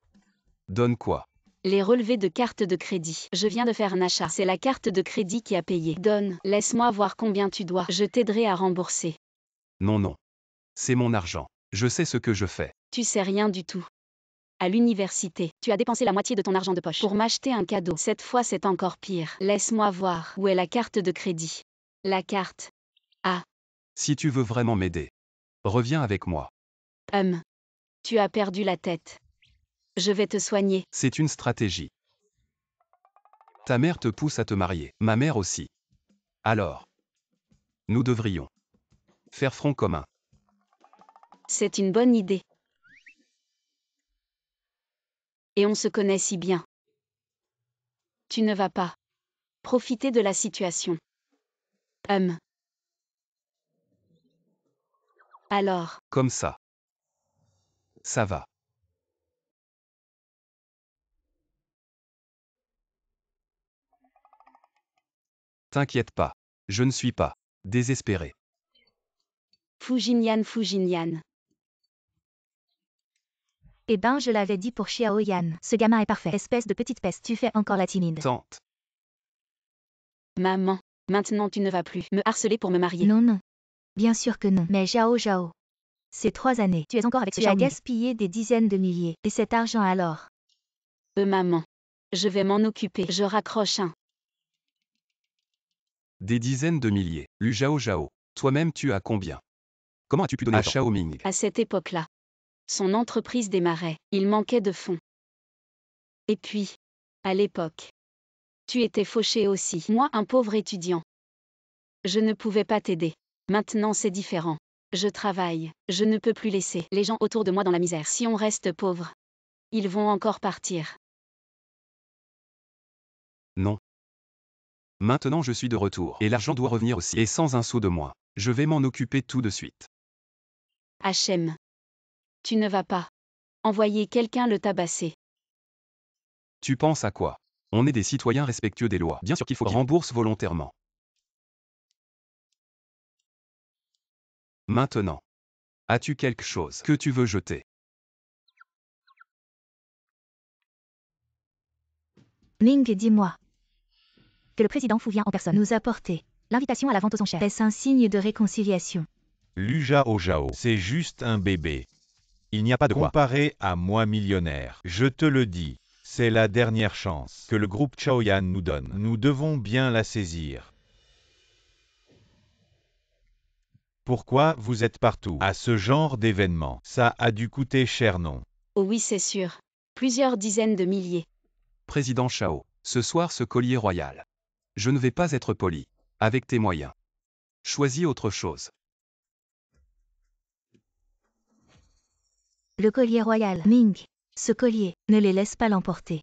donne quoi? Les relevés de carte de crédit. Je viens de faire un achat. C'est la carte de crédit qui a payé. Donne, laisse-moi voir combien tu dois. Je t'aiderai à rembourser. Non, non. C'est mon argent. Je sais ce que je fais. Tu sais rien du tout. À l'université, tu as dépensé la moitié de ton argent de poche pour m'acheter un cadeau. Cette fois, c'est encore pire. Laisse-moi voir. Où est la carte de crédit? La carte. Si tu veux vraiment m'aider, reviens avec moi. Tu as perdu la tête. Je vais te soigner. C'est une stratégie. Ta mère te pousse à te marier. Ma mère aussi. Alors, nous devrions faire front commun. C'est une bonne idée. Et on se connaît si bien. Tu ne vas pas profiter de la situation. Alors, Comme ça. Ça va. T'inquiète pas. Je ne suis pas désespéré. Fu Jinyan. Eh ben, je l'avais dit pour Xiao Yan. Ce gamin est parfait. Espèce de petite peste, tu fais encore la timide. Tante. Maman, maintenant tu ne vas plus me harceler pour me marier. Non, non. Bien sûr que non. Mais Zhao Zhao. Ces 3 années, tu es encore avec ce Tu as Xiao Ming. Gaspillé des dizaines de milliers. Et cet argent alors? Maman. Je vais m'en occuper. Je raccroche un. Des dizaines de milliers. Lu Zhao Zhao. Toi-même tu as combien? Comment as-tu pu donner à Xiao Ming? À cette époque-là, son entreprise démarrait. Il manquait de fonds. Et puis, à l'époque, tu étais fauché aussi. Moi, un pauvre étudiant. Je ne pouvais pas t'aider. Maintenant, c'est différent. Je travaille. Je ne peux plus laisser les gens autour de moi dans la misère. Si on reste pauvre, ils vont encore partir. Non. Maintenant je suis de retour. Et l'argent doit revenir aussi. Et sans un sou de moins. Je vais m'en occuper tout de suite. Hachem. Tu ne vas pas envoyer quelqu'un le tabasser. Tu penses à quoi? On est des citoyens respectueux des lois. Bien sûr qu'il faut qu'ils remboursent volontairement. Maintenant. As-tu quelque chose que tu veux jeter? Ming, dis-moi. Que le président Fu vient en personne nous apporter L'invitation à la vente aux enchères. Est-ce un signe de réconciliation? Lu Zhao Zhao, c'est juste un bébé. Il n'y a pas de quoi comparer à moi millionnaire. Je te le dis, c'est la dernière chance que le groupe Chaoyan nous donne. Nous devons bien la saisir. Pourquoi vous êtes partout à ce genre d'événement? Ça a dû coûter cher, non? Oh oui, c'est sûr. Plusieurs dizaines de milliers. Président Chao, ce soir ce collier royal. Je ne vais pas être poli. Avec tes moyens. Choisis autre chose. Le collier royal. Ming. Ce collier, ne les laisse pas l'emporter.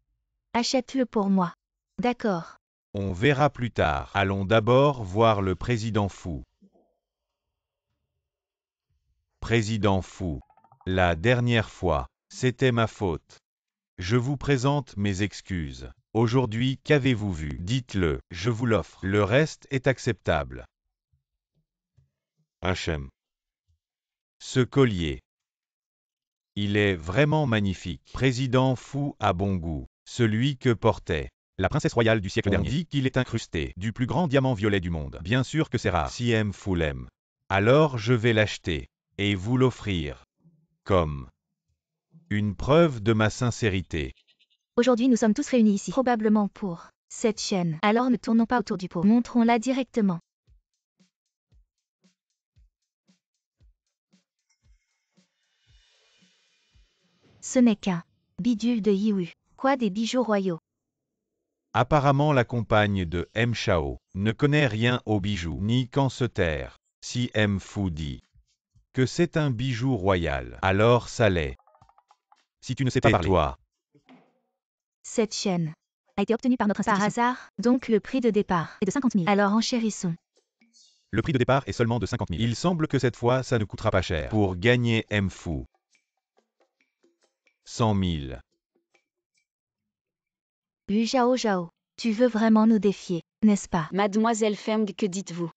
Achète-le pour moi. D'accord. On verra plus tard. Allons d'abord voir le président Fu. Président Fu. La dernière fois, c'était ma faute. Je vous présente mes excuses. Aujourd'hui, qu'avez-vous vu? Dites-le, je vous l'offre. Le reste est acceptable. Hachem. Ce collier. Il est vraiment magnifique. Président Fu a bon goût. Celui que portait la princesse royale du siècle dernier dit qu'il est incrusté du plus grand diamant violet du monde. Bien sûr que c'est rare. Si M. Fu l'aime. Alors je vais l'acheter et vous l'offrir comme une preuve de ma sincérité. Aujourd'hui nous sommes tous réunis ici. Probablement pour cette chaîne. Alors ne tournons pas autour du pot. Montrons-la directement. Ce n'est qu'un bidule de Yiwu. Quoi, des bijoux royaux? Apparemment la compagne de M. Chao ne connaît rien aux bijoux, ni qu'en se taire. Si M. Fu dit que c'est un bijou royal, alors ça l'est. Si tu ne sais pas parler. Tais-toi. Cette chaîne a été obtenue par notre institution. Par hasard, donc le prix de départ est de 50 000. Alors enchérissons. Le prix de départ est seulement de 50 000. Il semble que cette fois ça ne coûtera pas cher. Pour gagner M. Fu. 100 000. Lu Zhao Zhao, tu veux vraiment nous défier, n'est-ce pas? Mademoiselle Feng, que dites-vous?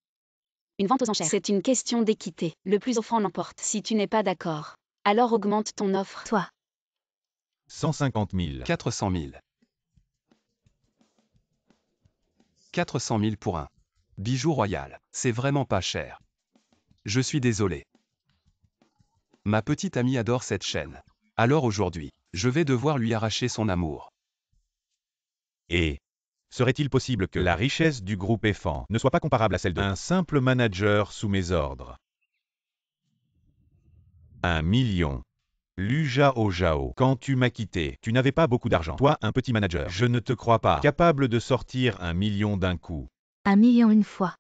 Une vente aux enchères. C'est une question d'équité. Le plus offrant l'emporte. Si tu n'es pas d'accord, alors augmente ton offre. Toi. 150 000. 400 000. 400 000 pour un bijou royal. C'est vraiment pas cher. Je suis désolé. Ma petite amie adore cette chaîne. Alors aujourd'hui, je vais devoir lui arracher son amour. Et serait-il possible que la richesse du groupe EFAN ne soit pas comparable à celle d'un simple manager sous mes ordres? 1 million. Lu Zhao Zhao, quand tu m'as quitté, tu n'avais pas beaucoup d'argent. Toi, un petit manager. Je ne te crois pas capable de sortir 1 million d'un coup. 1 million une fois.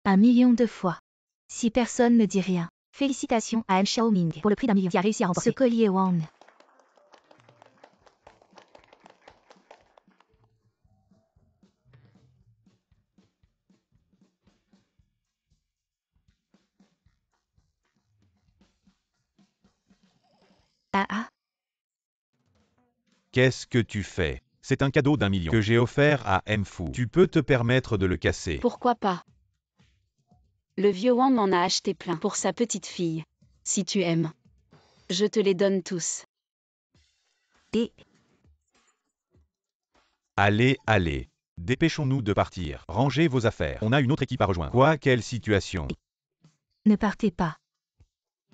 1 million deux fois. Si personne ne dit rien. Félicitations à M. Xiaoming pour le prix d'1 million qui a réussi à remporter ce collier Wang. Ah ah. Qu'est-ce que tu fais? C'est un cadeau d'1 million que j'ai offert à M. Fu. Tu peux te permettre de le casser. Pourquoi pas? Le vieux Wang en a acheté plein pour sa petite fille. Si tu aimes, je te les donne tous. Et Allez, allez. Dépêchons-nous de partir. Rangez vos affaires. On a une autre équipe à rejoindre. Quoi, quelle situation? ne partez pas.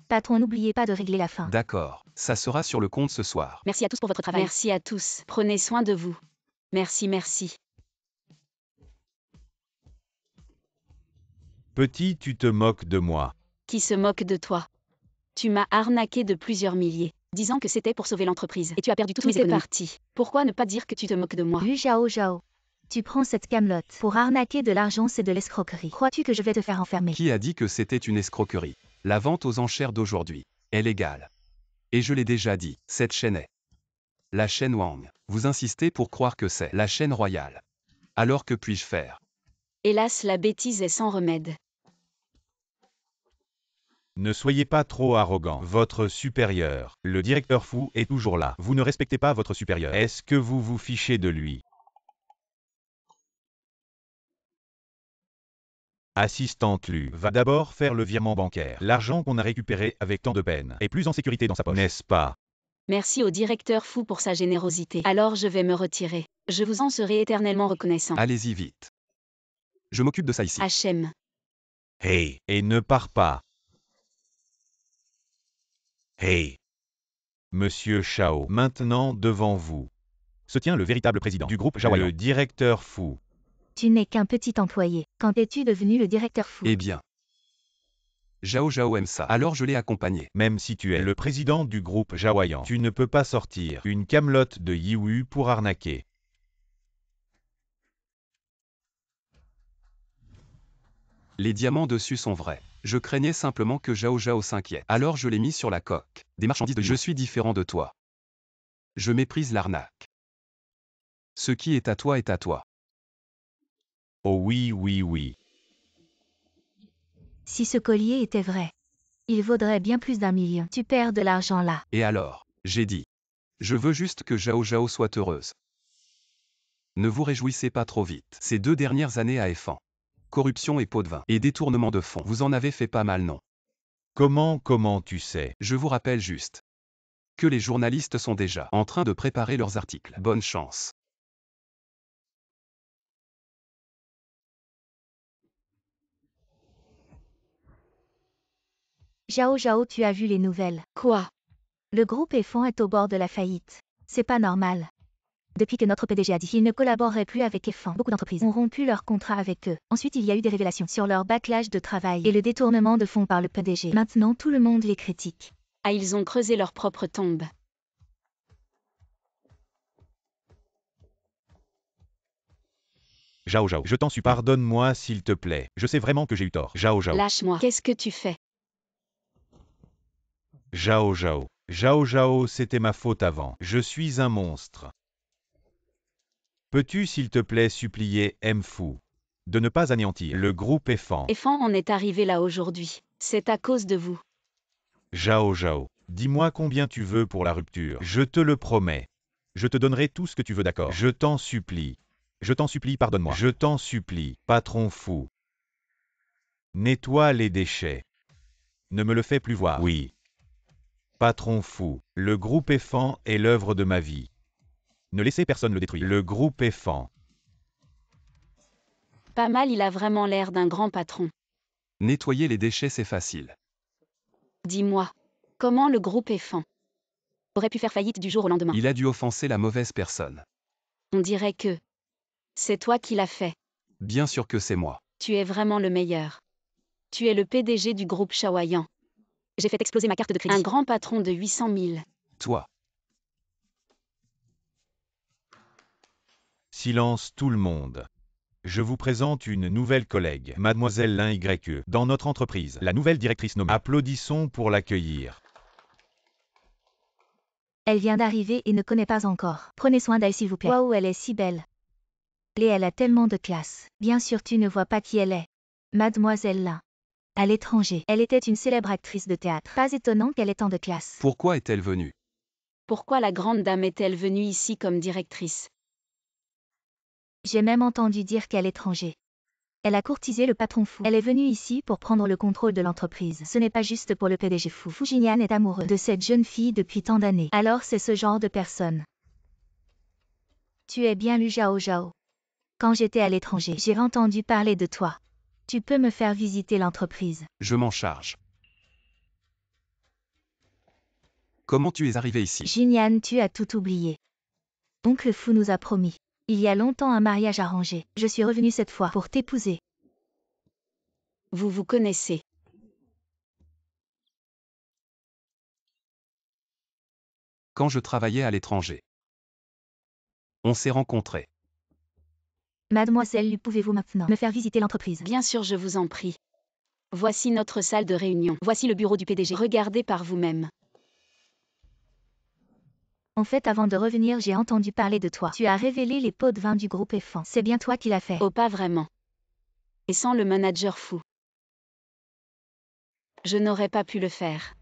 Patron, n'oubliez pas de régler la fin. D'accord, ça sera sur le compte ce soir. Merci à tous pour votre travail. Merci à tous. Prenez soin de vous. Merci, merci. Petit, tu te moques de moi. Qui se moque de toi? Tu m'as arnaqué de plusieurs milliers, disant que c'était pour sauver l'entreprise. Et tu as perdu toutes mes économies. Tout est parti. Pourquoi ne pas dire que tu te moques de moi? Lu Zhao Zhao. Tu prends cette camelote pour arnaquer de l'argent, c'est de l'escroquerie. Crois-tu que je vais te faire enfermer? Qui a dit que c'était une escroquerie? La vente aux enchères d'aujourd'hui est légale. Et je l'ai déjà dit, cette chaîne est la chaîne Wang. Vous insistez pour croire que c'est la chaîne royale. Alors que puis-je faire? Hélas, la bêtise est sans remède. Ne soyez pas trop arrogant. Votre supérieur, le directeur Fu, est toujours là. Vous ne respectez pas votre supérieur. Est-ce que vous vous fichez de lui? Assistante Lu va d'abord faire le virement bancaire. L'argent qu'on a récupéré avec tant de peine est plus en sécurité dans sa poche, n'est-ce pas? Merci au directeur Fu pour sa générosité. Alors je vais me retirer. Je vous en serai éternellement reconnaissant. Allez-y vite. Je m'occupe de ça ici. HM. Hey, et ne pars pas. Hey. Monsieur Shao, maintenant devant vous se tient le véritable président du groupe Jaoyan, le directeur Fu. Tu n'es qu'un petit employé. Quand es-tu devenu le directeur Fu? Eh bien. Zhao Zhao aime ça, alors je l'ai accompagné. Même si tu es le président du groupe Jaoyan, tu ne peux pas sortir une camelote de Yiwu pour arnaquer. Les diamants dessus sont vrais. Je craignais simplement que Zhao Zhao s'inquiète. Alors je l'ai mis sur la coque. Des marchandises de... Je suis différent de toi. Je méprise l'arnaque. Ce qui est à toi est à toi. Oh oui, oui, oui. Si ce collier était vrai, il vaudrait bien plus d'1 million. Tu perds de l'argent là. Et alors, j'ai dit. Je veux juste que Zhao Zhao soit heureuse. Ne vous réjouissez pas trop vite. Ces 2 dernières années à F1. Corruption et pot de vin. Et détournement de fonds. Vous en avez fait pas mal, non? Comment tu sais? Je vous rappelle juste que les journalistes sont déjà en train de préparer leurs articles. Bonne chance. Zhao Zhao, tu as vu les nouvelles? Quoi? Le groupe F1 est au bord de la faillite. C'est pas normal. Depuis que notre PDG a dit qu'il ne collaborerait plus avec F1, beaucoup d'entreprises ont rompu leur contrat avec eux. Ensuite, il y a eu des révélations sur leur bâclage de travail et le détournement de fonds par le PDG. Maintenant, tout le monde les critique. Ah, ils ont creusé leur propre tombe. Zhao Zhao, je t'en supplie, pardonne-moi s'il te plaît. Je sais vraiment que j'ai eu tort. Zhao Zhao. Lâche-moi. Qu'est-ce que tu fais? Zhao Zhao. Zhao Zhao, c'était ma faute avant. Je suis un monstre. Peux-tu s'il te plaît supplier Mfu de ne pas anéantir le groupe F1? F1 en est arrivé là aujourd'hui. C'est à cause de vous. Zhao Zhao, dis-moi combien tu veux pour la rupture. Je te le promets. Je te donnerai tout ce que tu veux, d'accord? Je t'en supplie. Je t'en supplie, pardonne-moi. Je t'en supplie, patron fou. Nettoie les déchets. Ne me le fais plus voir. Oui. Patron fou, le groupe F1 est l'œuvre de ma vie. Ne laissez personne le détruire. Le groupe F1. Pas mal, il a vraiment l'air d'un grand patron. Nettoyer les déchets, c'est facile. Dis-moi, comment le groupe F1 aurait pu faire faillite du jour au lendemain? Il a dû offenser la mauvaise personne. On dirait que c'est toi qui l'as fait. Bien sûr que c'est moi. Tu es vraiment le meilleur. Tu es le PDG du groupe Jaoyan. J'ai fait exploser ma carte de crédit. Un grand patron de 800 000. Toi. Silence tout le monde. Je vous présente une nouvelle collègue, Mademoiselle Lin YE, dans notre entreprise, la nouvelle directrice nommée. Applaudissons pour l'accueillir. Elle vient d'arriver et ne connaît pas encore. Prenez soin d'elle s'il vous plaît. Waouh, elle est si belle. Et elle a tellement de classe. Bien sûr tu ne vois pas qui elle est. Mademoiselle Lin. À l'étranger. Elle était une célèbre actrice de théâtre. Pas étonnant qu'elle ait tant de classe. Pourquoi est-elle venue? Pourquoi la grande dame est-elle venue ici comme directrice? J'ai même entendu dire qu'à l'étranger. Elle a courtisé le patron fou. Elle est venue ici pour prendre le contrôle de l'entreprise. Ce n'est pas juste pour le PDG fou. Fu Jinyan est amoureux de cette jeune fille depuis tant d'années. Alors c'est ce genre de personne. Tu es bien lu Zhao Zhao. Quand j'étais à l'étranger, j'ai entendu parler de toi. Tu peux me faire visiter l'entreprise. Je m'en charge. Comment tu es arrivé ici? Jinyan, tu as tout oublié. Oncle Fu nous a promis. Il y a longtemps un mariage arrangé. Je suis revenue cette fois pour t'épouser. Vous vous connaissez. Quand je travaillais à l'étranger. On s'est rencontrés. Mademoiselle, pouvez-vous maintenant me faire visiter l'entreprise? Bien sûr, je vous en prie. Voici notre salle de réunion. Voici le bureau du PDG. Regardez par vous-même. En fait, avant de revenir, j'ai entendu parler de toi. Tu as révélé les pots de vin du groupe F1. C'est bien toi qui l'as fait. Oh, pas vraiment. Et sans le manager fou. Je n'aurais pas pu le faire.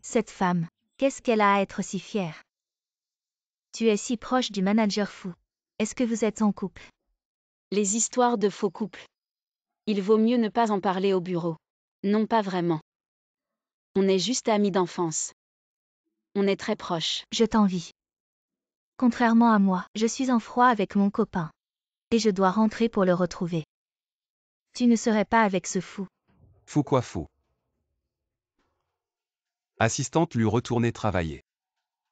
Cette femme, qu'est-ce qu'elle a à être si fière? Tu es si proche du manager fou. Est-ce que vous êtes en couple? Les histoires de faux couples. Il vaut mieux ne pas en parler au bureau. Non, pas vraiment. On est juste amis d'enfance. On est très proches. Je t'envie. Contrairement à moi, je suis en froid avec mon copain. Et je dois rentrer pour le retrouver. Tu ne serais pas avec ce fou. Fou quoi fou? Assistante lui retourner travailler.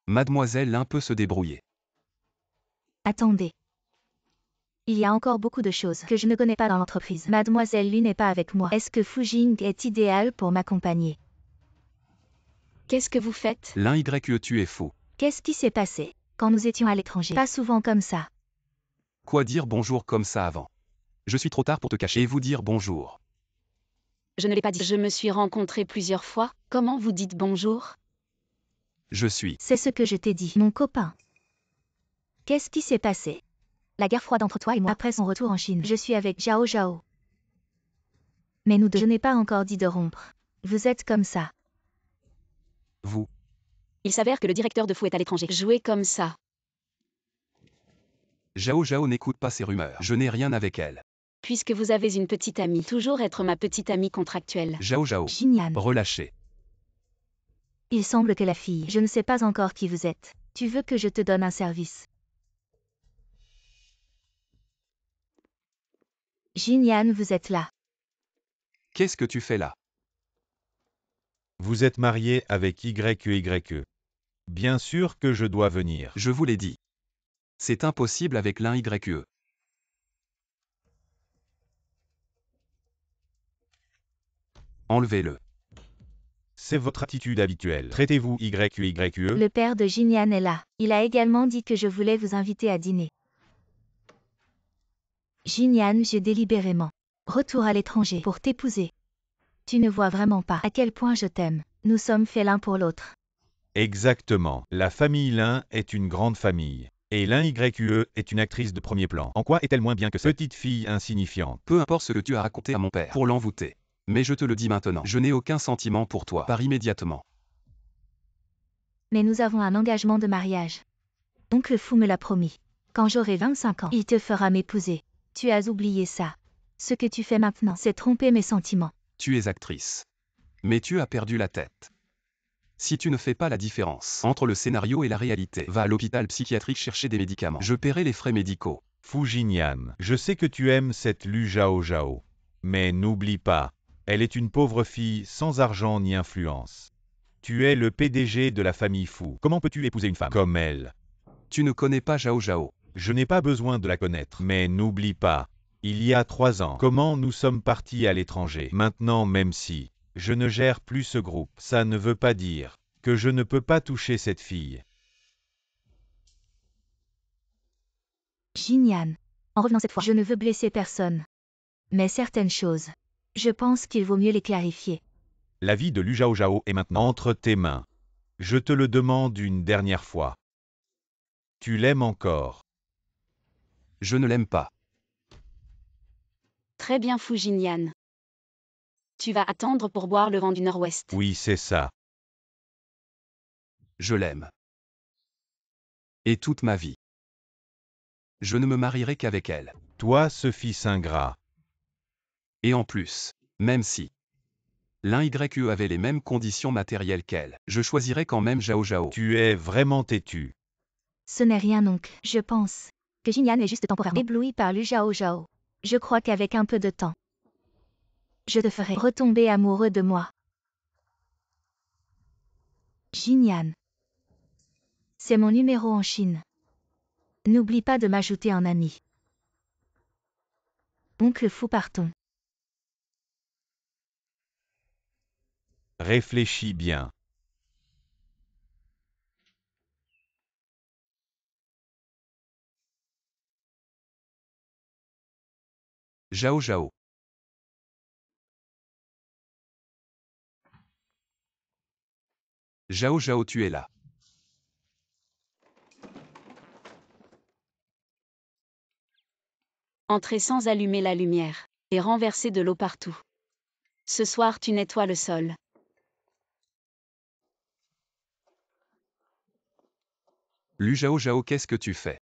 Mademoiselle Lin peut se débrouiller. Attendez. Il y a encore beaucoup de choses que je ne connais pas dans l'entreprise. Mademoiselle Lu n'est pas avec moi. Est-ce que Fu Jing est idéal pour m'accompagner? Qu'est-ce que vous faites? L'un YE tu es fou. Qu'est-ce qui s'est passé quand nous étions à l'étranger? Pas souvent comme ça. Quoi dire bonjour comme ça avant? Je suis trop tard pour te cacher et vous dire bonjour. Je ne l'ai pas dit. Je me suis rencontré plusieurs fois. Comment vous dites bonjour? Je suis. C'est ce que je t'ai dit, mon copain. Qu'est-ce qui s'est passé? La guerre froide entre toi et moi après son retour en Chine. Je suis avec Zhao Zhao. Mais nous deux, je n'ai pas encore dit de rompre. Vous êtes comme ça. Vous. Il s'avère que le directeur de Fou est à l'étranger. Jouez comme ça. Zhao Zhao n'écoute pas ces rumeurs. Je n'ai rien avec elle. Puisque vous avez une petite amie, toujours être ma petite amie contractuelle. Zhao Zhao. Xinyan. Relâchez. Il semble que la fille, je ne sais pas encore qui vous êtes. Tu veux que je te donne un service? Xinyan, vous êtes là. Qu'est-ce que tu fais là? Vous êtes marié avec YE. Bien sûr que je dois venir. Je vous l'ai dit. C'est impossible avec l'un YE. Enlevez-le. C'est votre attitude habituelle. Traitez-vous YE. Le père de Xinyan est là. Il a également dit que je voulais vous inviter à dîner. Xinyan, j'ai délibérément. Retour à l'étranger pour t'épouser. Tu ne vois vraiment pas à quel point je t'aime. Nous sommes faits l'un pour l'autre. Exactement. La famille Lin est une grande famille. Et l'un YE est une actrice de premier plan. En quoi est-elle moins bien que cette petite fille insignifiante? Peu importe ce que tu as raconté à mon père pour l'envoûter. Mais je te le dis maintenant, je n'ai aucun sentiment pour toi. Pars immédiatement. Mais nous avons un engagement de mariage. Oncle Fou me l'a promis. Quand j'aurai 25 ans, il te fera m'épouser. Tu as oublié ça. Ce que tu fais maintenant, c'est tromper mes sentiments. Tu es actrice. Mais tu as perdu la tête. Si tu ne fais pas la différence entre le scénario et la réalité, va à l'hôpital psychiatrique chercher des médicaments. Je paierai les frais médicaux. Fu Jingyan, je sais que tu aimes cette Lu Zhao Zhao. Mais n'oublie pas, elle est une pauvre fille sans argent ni influence. Tu es le PDG de la famille Fu. Comment peux-tu épouser une femme comme elle? Tu ne connais pas Zhao Zhao. Je n'ai pas besoin de la connaître. Mais n'oublie pas, il y a 3 ans, comment nous sommes partis à l'étranger. Maintenant, même si je ne gère plus ce groupe, ça ne veut pas dire que je ne peux pas toucher cette fille. Xinyan. En revenant cette fois, je ne veux blesser personne. Mais certaines choses. Je pense qu'il vaut mieux les clarifier. La vie de Lu Zhao Zhao est maintenant entre tes mains. Je te le demande une dernière fois. Tu l'aimes encore? Je ne l'aime pas. Très bien Fu Jingyan. Tu vas attendre pour boire le vent du Nord-Ouest. Oui, c'est ça. Je l'aime. Et toute ma vie. Je ne me marierai qu'avec elle. Toi, ce fils ingrat. Et en plus, même si l'un YE avait les mêmes conditions matérielles qu'elle, je choisirais quand même Zhao Zhao. Tu es vraiment têtu. Ce n'est rien donc, je pense. Que Xinyan est juste temporairement ébloui par Lu Zhao Zhao. Je crois qu'avec un peu de temps, je te ferai retomber amoureux de moi. Xinyan. C'est mon numéro en Chine. N'oublie pas de m'ajouter en ami. Oncle Fou, partons. Réfléchis bien. Zhao Zhao. Zhao Zhao, tu es là. Entrer sans allumer la lumière. Et renverser de l'eau partout. Ce soir tu nettoies le sol. Lu Zhao Zhao, qu'est-ce que tu fais?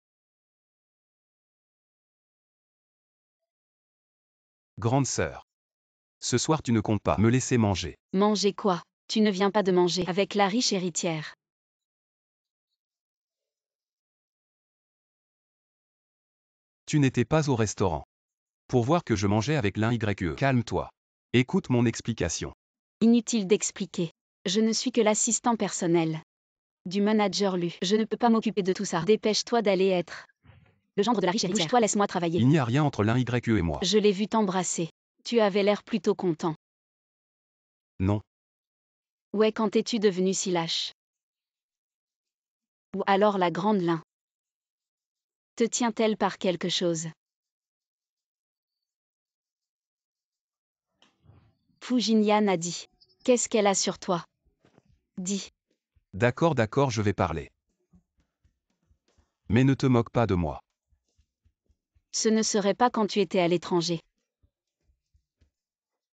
Grande sœur. Ce soir tu ne comptes pas me laisser manger. Manger quoi? Tu ne viens pas de manger avec la riche héritière. Tu n'étais pas au restaurant. Pour voir que je mangeais avec l'un YE. Calme-toi. Écoute mon explication. Inutile d'expliquer. Je ne suis que l'assistant personnel du manager Lu. Je ne peux pas m'occuper de tout ça. Dépêche-toi d'aller être le gendre de la riche héritière. Bouge-toi, laisse-moi travailler. Il n'y a rien entre l'un YE et moi. Je l'ai vu t'embrasser. Tu avais l'air plutôt content. Non. Ouais, quand es-tu devenu si lâche? Ou alors la grande Lin te tient-elle par quelque chose? Fu Jinyan a dit. Qu'est-ce qu'elle a sur toi? Dis. D'accord, je vais parler. Mais ne te moque pas de moi. Ce ne serait pas quand tu étais à l'étranger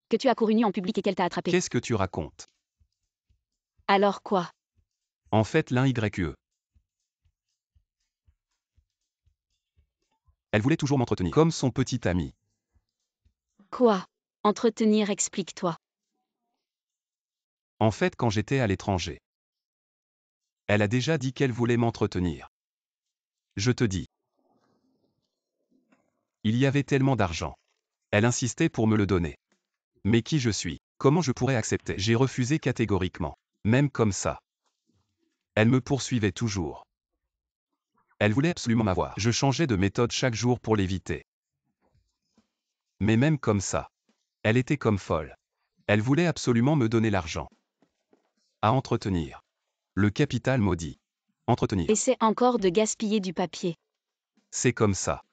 que tu as couru nu en public et qu'elle t'a attrapé. Qu'est-ce que tu racontes? Alors quoi? En fait, l'un YE. Elle voulait toujours m'entretenir. Comme son petit ami. Quoi? Entretenir, explique-toi. En fait, quand j'étais à l'étranger. Elle a déjà dit qu'elle voulait m'entretenir. Je te dis. Il y avait tellement d'argent. Elle insistait pour me le donner. Mais qui je suis? Comment je pourrais accepter? J'ai refusé catégoriquement. Même comme ça. Elle me poursuivait toujours. Elle voulait absolument m'avoir. Je changeais de méthode chaque jour pour l'éviter. Mais même comme ça. Elle était comme folle. Elle voulait absolument me donner l'argent. À entretenir. Le capital maudit. Entretenir. Essaie encore de gaspiller du papier. C'est comme ça.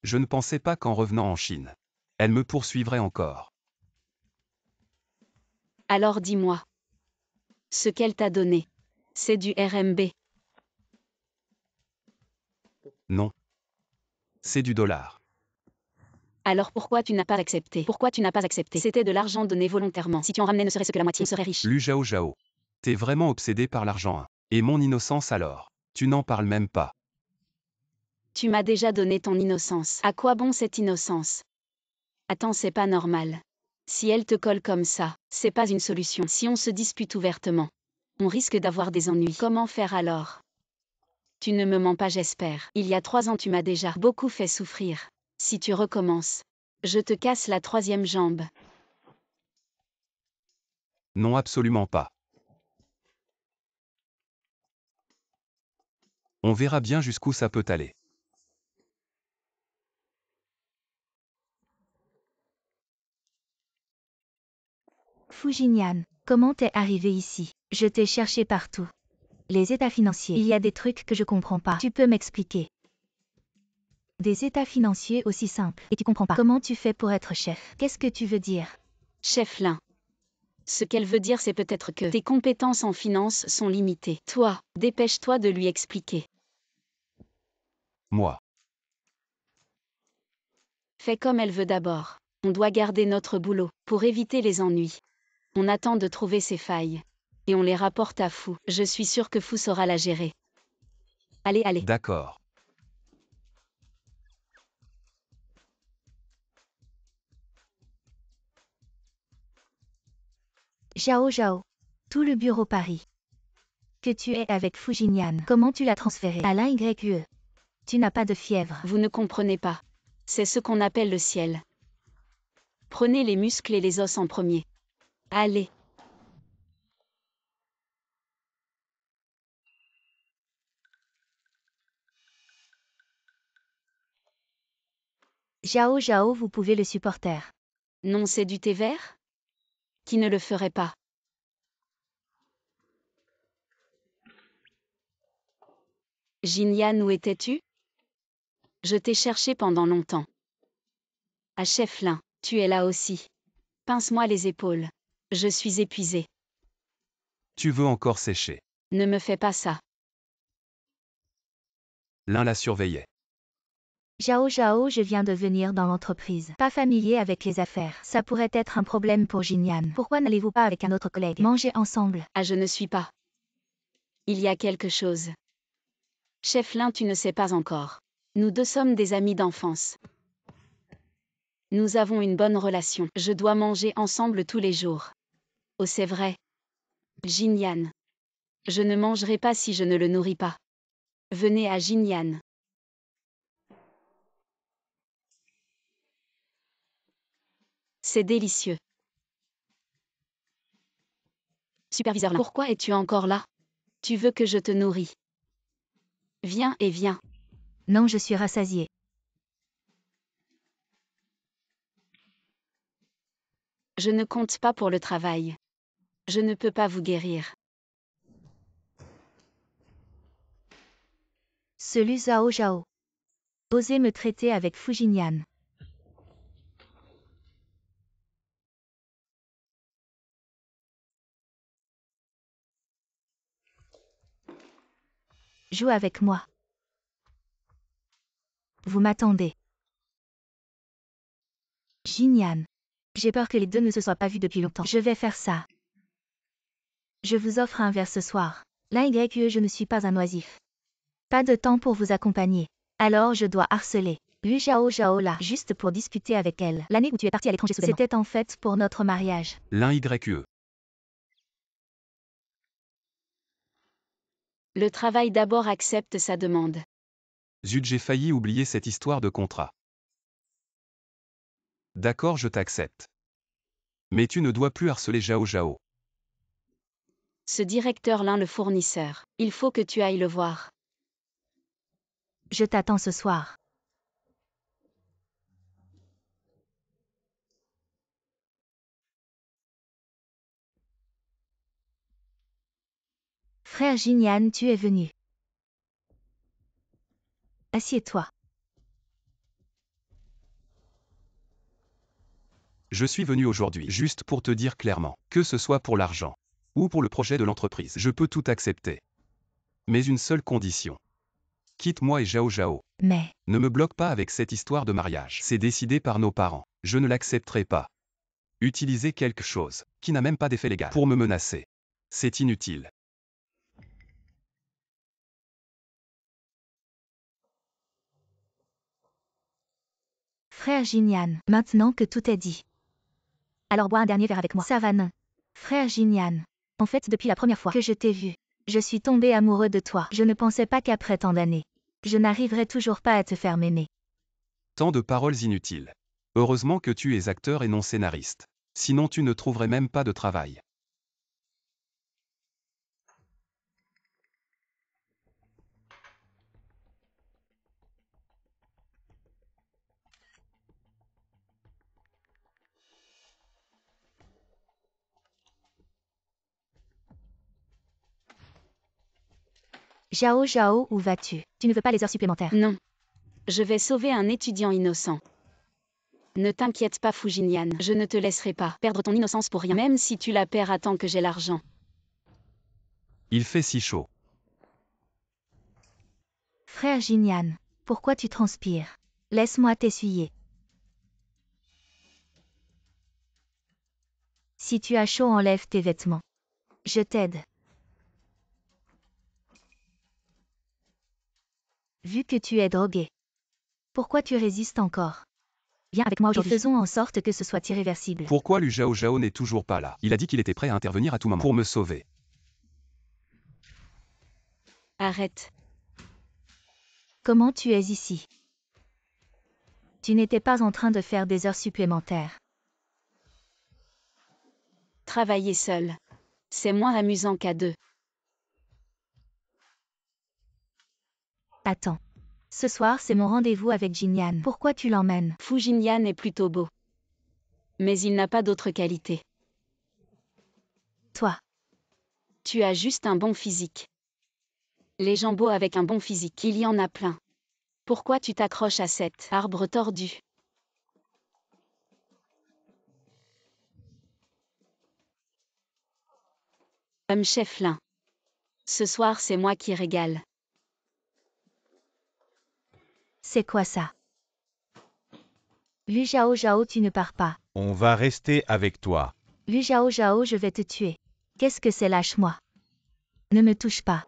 Je ne pensais pas qu'en revenant en Chine, elle me poursuivrait encore. Alors dis-moi. Ce qu'elle t'a donné. C'est du RMB. Non. C'est du dollar. Alors pourquoi tu n'as pas accepté? Pourquoi tu n'as pas accepté? C'était de l'argent donné volontairement. Si tu en ramenais ne serait-ce que la moitié, on serait riche. Lu Zhao. T'es vraiment obsédé par l'argent, hein. Et mon innocence alors? Tu n'en parles même pas. Tu m'as déjà donné ton innocence. À quoi bon cette innocence? Attends, c'est pas normal. Si elle te colle comme ça, c'est pas une solution. Si on se dispute ouvertement, on risque d'avoir des ennuis. Comment faire alors? Tu ne me mens pas, j'espère. Il y a 3 ans, tu m'as déjà beaucoup fait souffrir. Si tu recommences, je te casse la 3e jambe. Non, absolument pas. On verra bien jusqu'où ça peut aller. Fu Jinyan, comment t'es arrivé ici? Je t'ai cherché partout. Les états financiers. Il y a des trucs que je comprends pas. Tu peux m'expliquer? Des états financiers aussi simples. Et tu comprends pas. Comment tu fais pour être chef? Qu'est-ce que tu veux dire? Chef Lin. Ce qu'elle veut dire, c'est peut-être que tes compétences en finance sont limitées. Toi, dépêche-toi de lui expliquer. Moi. Fais comme elle veut d'abord. On doit garder notre boulot, pour éviter les ennuis. On attend de trouver ses failles. Et on les rapporte à Fu. Je suis sûre que Fu saura la gérer. Allez. D'accord. Zhao. Tout le bureau Paris. Que tu es avec Fu Jinyan. Comment tu l'as transféré à l'un YE? Tu n'as pas de fièvre. Vous ne comprenez pas. C'est ce qu'on appelle le ciel. Prenez les muscles et les os en premier. Allez. Zhao, vous pouvez le supporter. Non, c'est du thé vert? Qui ne le ferait pas? Jinyan, où étais-tu? Je t'ai cherché pendant longtemps. Ah, chef Lin, tu es là aussi. Pince-moi les épaules. Je suis épuisée. Tu veux encore sécher? Ne me fais pas ça. L'un la surveillait. Zhao, je viens de venir dans l'entreprise. Pas familier avec les affaires. Ça pourrait être un problème pour Jinyan. Pourquoi n'allez-vous pas avec un autre collègue manger ensemble? Ah, je ne suis pas. Il y a quelque chose. Chef Lin, tu ne sais pas encore. Nous 2 sommes des amis d'enfance. Nous avons une bonne relation. Je dois manger ensemble tous les jours. Oh, c'est vrai. Jinyan. Je ne mangerai pas si je ne le nourris pas. Venez à Jinyan. C'est délicieux. Superviseur Lin, pourquoi es-tu encore là? Tu veux que je te nourris? Viens et viens. Non, je suis rassasiée. Je ne compte pas pour le travail. Je ne peux pas vous guérir. Ce Lu Zhao Zhao. Osez me traiter avec Fujinyan. Joue avec moi. Vous m'attendez. Jinyan. J'ai peur que les deux ne se soient pas vus depuis longtemps. Je vais faire ça. Je vous offre un verre ce soir. L'un YE, je ne suis pas un oisif. Pas de temps pour vous accompagner. Alors je dois harceler. Lu Zhao Zhao là, juste pour discuter avec elle. L'année où tu es parti à l'étranger soudainement. C'était en fait pour notre mariage. L'un YE. Le travail d'abord accepte sa demande. Zut, j'ai failli oublier cette histoire de contrat. D'accord, je t'accepte. Mais tu ne dois plus harceler Zhao Zhao. Ce directeur Lin le fournisseur. Il faut que tu ailles le voir. Je t'attends ce soir. Frère Jinyan, tu es venu. Assieds-toi. Je suis venu aujourd'hui juste pour te dire clairement, que ce soit pour l'argent ou pour le projet de l'entreprise, je peux tout accepter. Mais une seule condition. Quitte-moi et Zhao Zhao. Mais, Ne me bloque pas avec cette histoire de mariage. C'est décidé par nos parents. Je ne l'accepterai pas. Utiliser quelque chose qui n'a même pas d'effet légal pour me menacer. C'est inutile. frère Jinyan, maintenant que tout est dit. Alors bois un dernier verre avec moi. Ça va non. Frère Jinyan. En fait, depuis la première fois que je t'ai vu, je suis tombé amoureux de toi. Je ne pensais pas qu'après tant d'années, je n'arriverais toujours pas à te faire m'aimer. Tant de paroles inutiles. Heureusement que tu es acteur et non scénariste. Sinon tu ne trouverais même pas de travail. Zhao Zhao, où vas-tu? Tu ne veux pas les heures supplémentaires? Non. Je vais sauver un étudiant innocent. Ne t'inquiète pas Fujinyan, je ne te laisserai pas perdre ton innocence pour rien, même si tu la perds à tant que j'ai l'argent. Il fait si chaud. Frère Jinyan, pourquoi tu transpires? Laisse-moi t'essuyer. Si tu as chaud, enlève tes vêtements. Je t'aide. Vu que tu es drogué, pourquoi tu résistes encore? Viens avec moi aujourd'hui. Et faisons en sorte que ce soit irréversible. Pourquoi Lu Zhao Zhao n'est toujours pas là? Il a dit qu'il était prêt à intervenir à tout moment pour me sauver. Arrête. Comment tu es ici? Tu n'étais pas en train de faire des heures supplémentaires. Travailler seul. C'est moins amusant qu'à deux. Attends. Ce soir, c'est mon rendez-vous avec Jinyan. Pourquoi tu l'emmènes? Fujinyan est plutôt beau. Mais il n'a pas d'autre qualité. Toi. Tu as juste un bon physique. Les gens beaux avec un bon physique, il y en a plein. Pourquoi tu t'accroches à cet arbre tordu? Chef Lin. Ce soir, c'est moi qui régale. C'est quoi ça? Lu Zhao Zhao, tu ne pars pas. On va rester avec toi. Lu Zhao Zhao, je vais te tuer. Qu'est-ce que c'est? Lâche-moi. Ne me touche pas.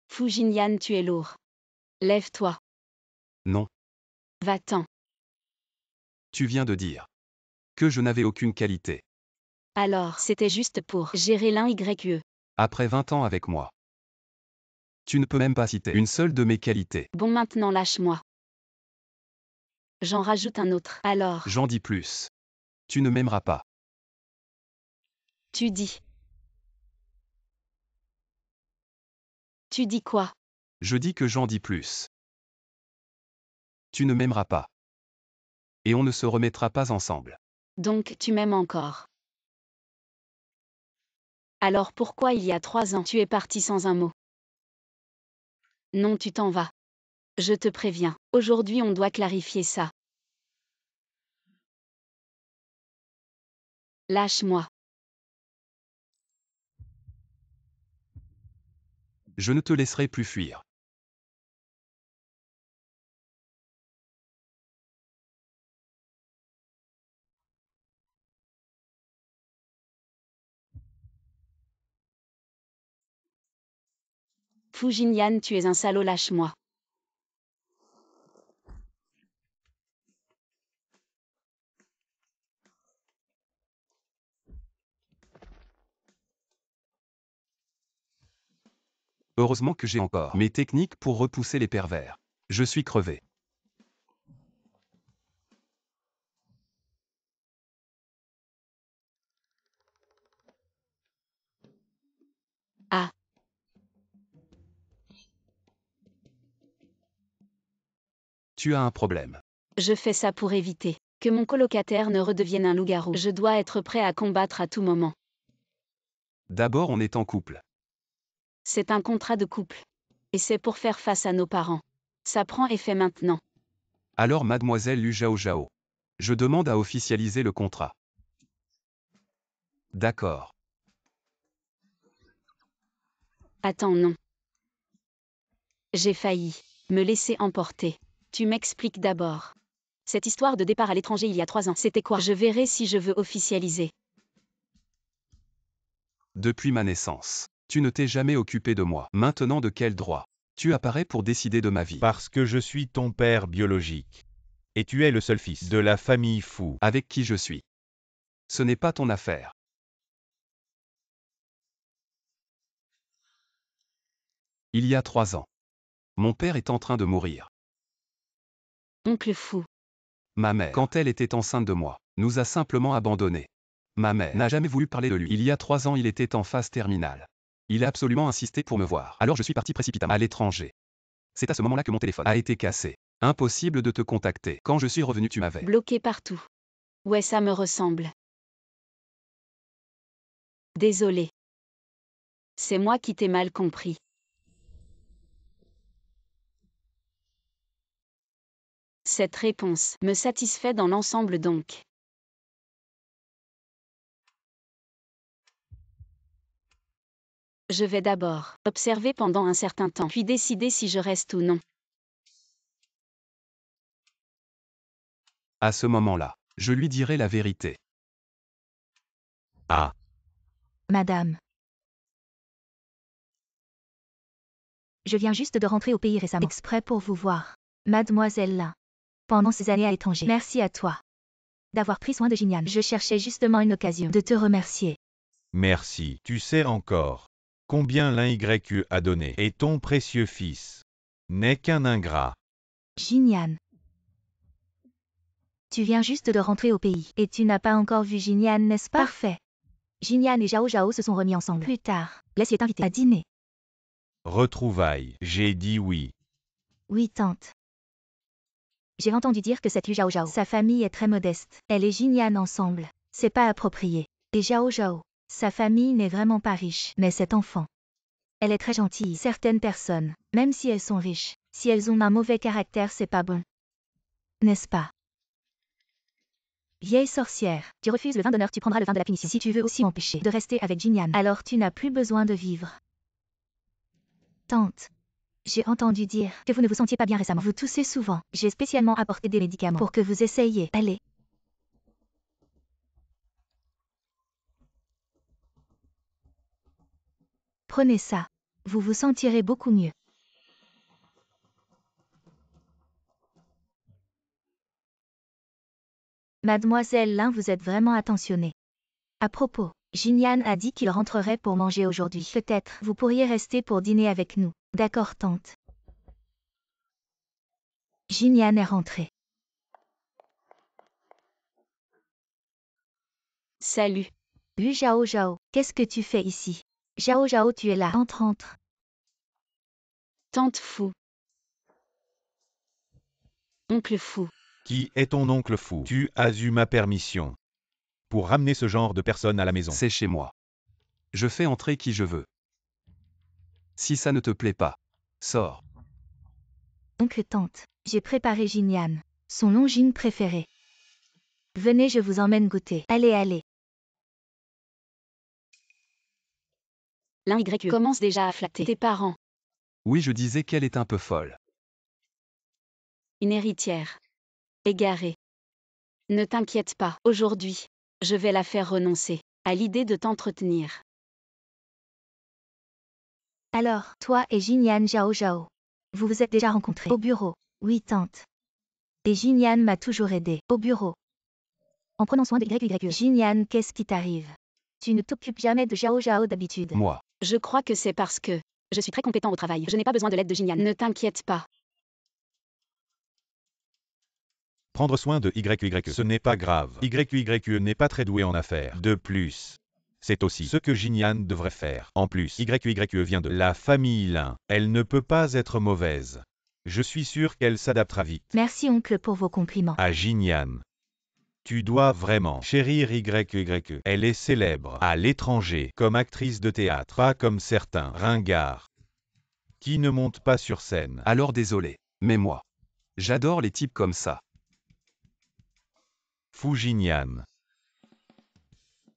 Fujinyan, tu es lourd. Lève-toi. Non. Va-t'en. Tu viens de dire que je n'avais aucune qualité. Alors, c'était juste pour gérer l'un YE. Après 20 ans avec moi. Tu ne peux même pas citer une seule de mes qualités. Bon, maintenant lâche-moi. J'en rajoute un autre. Alors, J'en dis plus. Tu ne m'aimeras pas. tu dis. Tu dis quoi? Je dis que j'en dis plus. Tu ne m'aimeras pas. Et on ne se remettra pas ensemble. Donc tu m'aimes encore. Alors pourquoi il y a 3 ans tu es parti sans un mot? Non, tu t'en vas. Je te préviens, aujourd'hui on doit clarifier ça. Lâche-moi. Je ne te laisserai plus fuir. Fu Jinyan, tu es un salaud, lâche-moi. Heureusement que j'ai encore mes techniques pour repousser les pervers. Je suis crevé. Ah. Tu as un problème. Je fais ça pour éviter que mon colocataire ne redevienne un loup-garou. Je dois être prêt à combattre à tout moment. D'abord on est en couple. C'est un contrat de couple. Et c'est pour faire face à nos parents. Ça prend effet maintenant. Alors mademoiselle Lu Zhao Zhao. Je demande à officialiser le contrat. D'accord. Attends, non. J'ai failli me laisser emporter. Tu m'expliques d'abord. Cette histoire de départ à l'étranger il y a 3 ans, c'était quoi? Je verrai si je veux officialiser. Depuis ma naissance. Tu ne t'es jamais occupé de moi. Maintenant de quel droit? Tu apparais pour décider de ma vie. Parce que je suis ton père biologique. Et tu es le seul fils de la famille Fu. Avec qui je suis. Ce n'est pas ton affaire. Il y a 3 ans. Mon père est en train de mourir. Oncle Fou. Ma mère, quand elle était enceinte de moi, nous a simplement abandonnés. Ma mère n'a jamais voulu parler de lui. Il y a 3 ans, il était en phase terminale. Il a absolument insisté pour me voir. Alors je suis parti précipitamment à l'étranger. C'est à ce moment-là que mon téléphone a été cassé. Impossible de te contacter. Quand je suis revenu, tu m'avais Bloqué partout. Ouais, ça me ressemble. Désolé. C'est moi qui t'ai mal compris. Cette réponse me satisfait dans l'ensemble donc. Je vais d'abord observer pendant un certain temps, puis décider si je reste ou non. À ce moment-là, je lui dirai la vérité. Ah. Madame. Je viens juste de rentrer au pays récemment. Exprès pour vous voir. Mademoiselle Lin. Pendant ces années à l'étranger. Merci à toi. D'avoir pris soin de Jinyan. Je cherchais justement une occasion de te remercier. Merci. Tu sais encore combien l'YU a donné. Et ton précieux fils n'est qu'un ingrat. Jinyan. Tu viens juste de rentrer au pays. Et tu n'as pas encore vu Jinyan, n'est-ce pas? Parfait. Jinyan et Zhao Zhao se sont remis ensemble. Plus tard, laisse-les t'inviter à dîner. Retrouvailles. J'ai dit oui. Oui, tante. J'ai entendu dire que cette Lu Zhao Zhao, sa famille est très modeste. Elle et Jinyan ensemble. C'est pas approprié. Et Zhao Zhao, sa famille n'est vraiment pas riche. Mais cet enfant, elle est très gentille. Certaines personnes, même si elles sont riches, si elles ont un mauvais caractère, c'est pas bon. N'est-ce pas? Vieille sorcière, tu refuses le vin d'honneur, tu prendras le vin de la punition. Si tu veux aussi m'empêcher de rester avec Jinyan, alors tu n'as plus besoin de vivre. Tante. J'ai entendu dire que vous ne vous sentiez pas bien récemment. Vous toussez souvent. J'ai spécialement apporté des médicaments pour que vous essayiez. Allez. Prenez ça. Vous vous sentirez beaucoup mieux. Mademoiselle Lin, vous êtes vraiment attentionnée. À propos, Jinyan a dit qu'il rentrerait pour manger aujourd'hui. Peut-être vous pourriez rester pour dîner avec nous. D'accord, tante. Jinyan est rentré. Salut. Lu Zhao Zhao, qu'est-ce que tu fais ici? Zhao Zhao, tu es là. Entre. Tante fou. Oncle fou. Qui est ton oncle fou? Tu as eu ma permission pour ramener ce genre de personnes à la maison. C'est chez moi. Je fais entrer qui je veux. Si ça ne te plaît pas, sors. Oncle tante, j'ai préparé Jinyan, son longine préféré. Venez, je vous emmène goûter. Allez, allez. L'un Y commence déjà à flatter tes parents. Oui, je disais qu'elle est un peu folle. Une héritière. Égarée. Ne t'inquiète pas, aujourd'hui, je vais la faire renoncer à l'idée de t'entretenir. Alors, toi et Jinyan Zhao Zhao. Vous vous êtes déjà rencontrés au bureau. Oui, tante. Et Jinyan m'a toujours aidé au bureau. En prenant soin de YY. Jinyan, qu'est-ce qui t'arrive? Tu ne t'occupes jamais de Zhao Zhao d'habitude. Moi. Je crois que c'est parce que je suis très compétent au travail. Je n'ai pas besoin de l'aide de Jinyan. Ne t'inquiète pas. Prendre soin de YY, ce n'est pas grave. YY n'est pas très doué en affaires. De plus, c'est aussi ce que Jinyan devrait faire. En plus, YY vient de la famille Lin. Elle ne peut pas être mauvaise. Je suis sûr qu'elle s'adaptera vite. Merci oncle pour vos compliments. À Jinyan. Tu dois vraiment chérir YY. Elle est célèbre à l'étranger comme actrice de théâtre, pas comme certains ringards qui ne montent pas sur scène. Alors désolé, mais moi. J'adore les types comme ça. Fujinyan.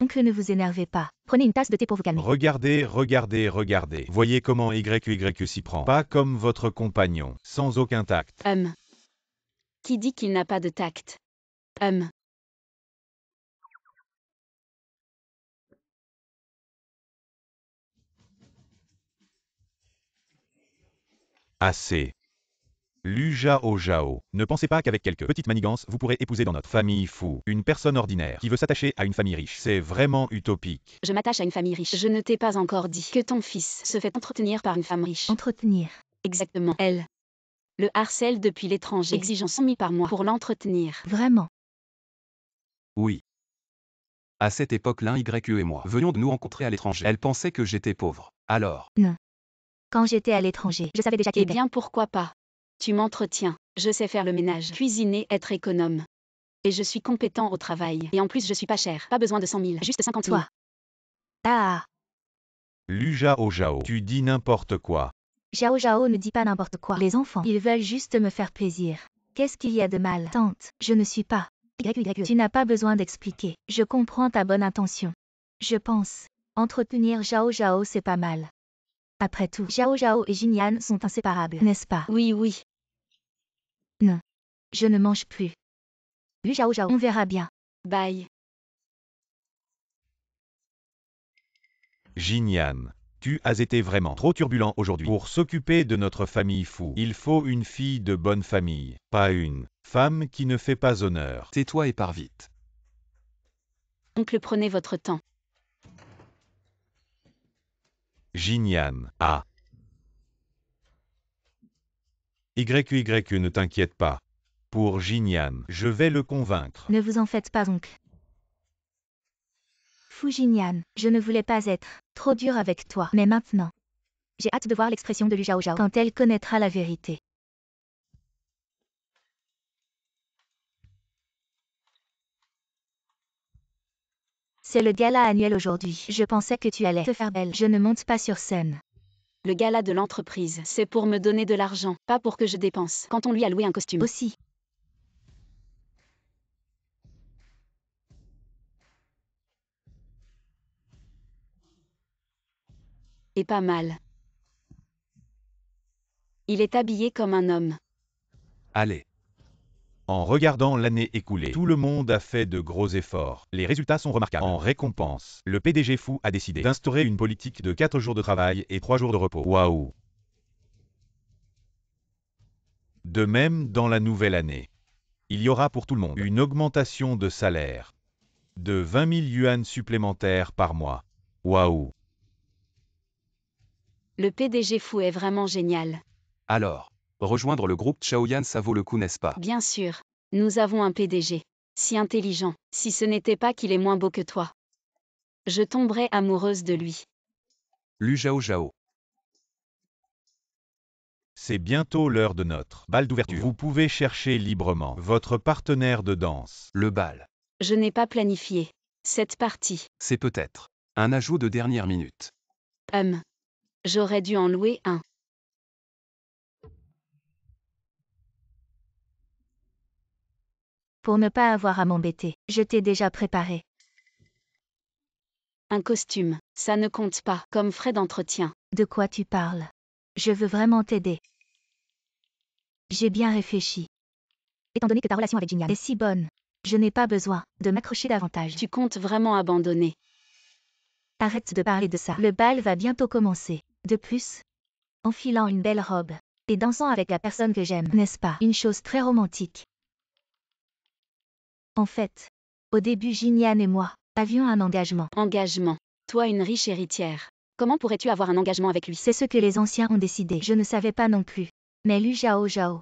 Oncle, ne vous énervez pas. Prenez une tasse de thé pour vous calmer. Regardez, regardez, regardez. Voyez comment YY s'y prend. Pas comme votre compagnon, sans aucun tact. Qui dit qu'il n'a pas de tact? Assez. Lu Zhao Zhao. Ne pensez pas qu'avec quelques petites manigances, vous pourrez épouser dans notre famille fou une personne ordinaire qui veut s'attacher à une famille riche. C'est vraiment utopique. Je m'attache à une famille riche. Je ne t'ai pas encore dit que ton fils se fait entretenir par une femme riche. Entretenir. Exactement. Elle le harcèle depuis l'étranger, exigeant 100 000 par mois pour l'entretenir. Vraiment. Oui. À cette époque, l'un YE et moi venions de nous rencontrer à l'étranger. Elle pensait que j'étais pauvre. Alors. Non. Quand j'étais à l'étranger, je savais déjà qu'il Eh était. bien, pourquoi pas? Tu m'entretiens. Je sais faire le ménage, cuisiner, être économe. Et je suis compétent au travail. Et en plus, je suis pas cher. Pas besoin de 100 000, juste 50 000. Toi. Ah. Lu Zhao Zhao. Tu dis n'importe quoi. Zhao Zhao ne dit pas n'importe quoi. Les enfants, ils veulent juste me faire plaisir. Qu'est-ce qu'il y a de mal? Tante, je ne suis pas. YY. Tu n'as pas besoin d'expliquer. Je comprends ta bonne intention. Je pense. Entretenir Zhao Zhao, c'est pas mal. Après tout, Zhao Zhao et Jinyan sont inséparables, n'est-ce pas? Oui, oui. Non. Je ne mange plus. Lu Zhao Zhao, on verra bien. Bye. Jinyan. Tu as été vraiment trop turbulent aujourd'hui. Pour s'occuper de notre famille fou, il faut une fille de bonne famille, pas une femme qui ne fait pas honneur. Tais-toi et pars vite. Oncle, prenez votre temps. Jinyan. Ah. YY, ne t'inquiète pas. Pour Jinyan, je vais le convaincre. Ne vous en faites pas, oncle. Fujinyan, je ne voulais pas être trop dur avec toi, mais maintenant. J'ai hâte de voir l'expression de Lu Zhao Zhao quand elle connaîtra la vérité. C'est le gala annuel aujourd'hui. Je pensais que tu allais te faire belle. Je ne monte pas sur scène. Le gala de l'entreprise, c'est pour me donner de l'argent, pas pour que je dépense. Quand on lui a loué un costume. Aussi. Et pas mal. Il est habillé comme un homme. Allez. En regardant l'année écoulée, tout le monde a fait de gros efforts. Les résultats sont remarquables. En récompense, le PDG fou a décidé d'instaurer une politique de 4 jours de travail et 3 jours de repos. Waouh! De même, dans la nouvelle année, il y aura pour tout le monde une augmentation de salaire de 20 000 yuan supplémentaires par mois. Waouh! Le PDG fou est vraiment génial. Alors. Rejoindre le groupe Chaoyan, ça vaut le coup, n'est-ce pas? Bien sûr. Nous avons un PDG. Si intelligent. Si ce n'était pas qu'il est moins beau que toi. Je tomberai amoureuse de lui. Lu Zhao Zhao. C'est bientôt l'heure de notre bal d'ouverture. Vous pouvez chercher librement votre partenaire de danse. Le bal. Je n'ai pas planifié cette partie. C'est peut-être un ajout de dernière minute. J'aurais dû en louer un. Pour ne pas avoir à m'embêter, je t'ai déjà préparé. Un costume, ça ne compte pas comme frais d'entretien. De quoi tu parles? Je veux vraiment t'aider. J'ai bien réfléchi. Étant donné que ta relation avec Jingyan est si bonne, je n'ai pas besoin de m'accrocher davantage. Tu comptes vraiment abandonner. Arrête de parler de ça. Le bal va bientôt commencer. De plus, enfilant une belle robe et dansant avec la personne que j'aime, n'est-ce pas? Une chose très romantique. En fait, au début Jingyan et moi avions un engagement. Engagement. Toi une riche héritière. Comment pourrais-tu avoir un engagement avec lui? C'est ce que les anciens ont décidé. Je ne savais pas non plus. Mais Lu Zhao Zhao,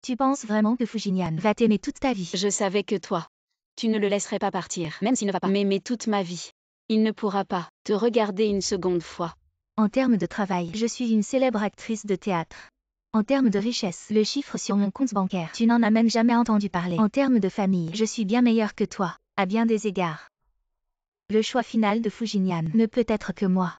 tu penses vraiment que Fu Jingyan va t'aimer toute ta vie? Je savais que toi, tu ne le laisserais pas partir, même s'il ne va pas m'aimer toute ma vie. Il ne pourra pas te regarder une seconde fois. En termes de travail, je suis une célèbre actrice de théâtre. En termes de richesse, le chiffre sur mon compte bancaire, tu n'en as même jamais entendu parler. En termes de famille, je suis bien meilleure que toi, à bien des égards. Le choix final de Fu Jingyan ne peut être que moi.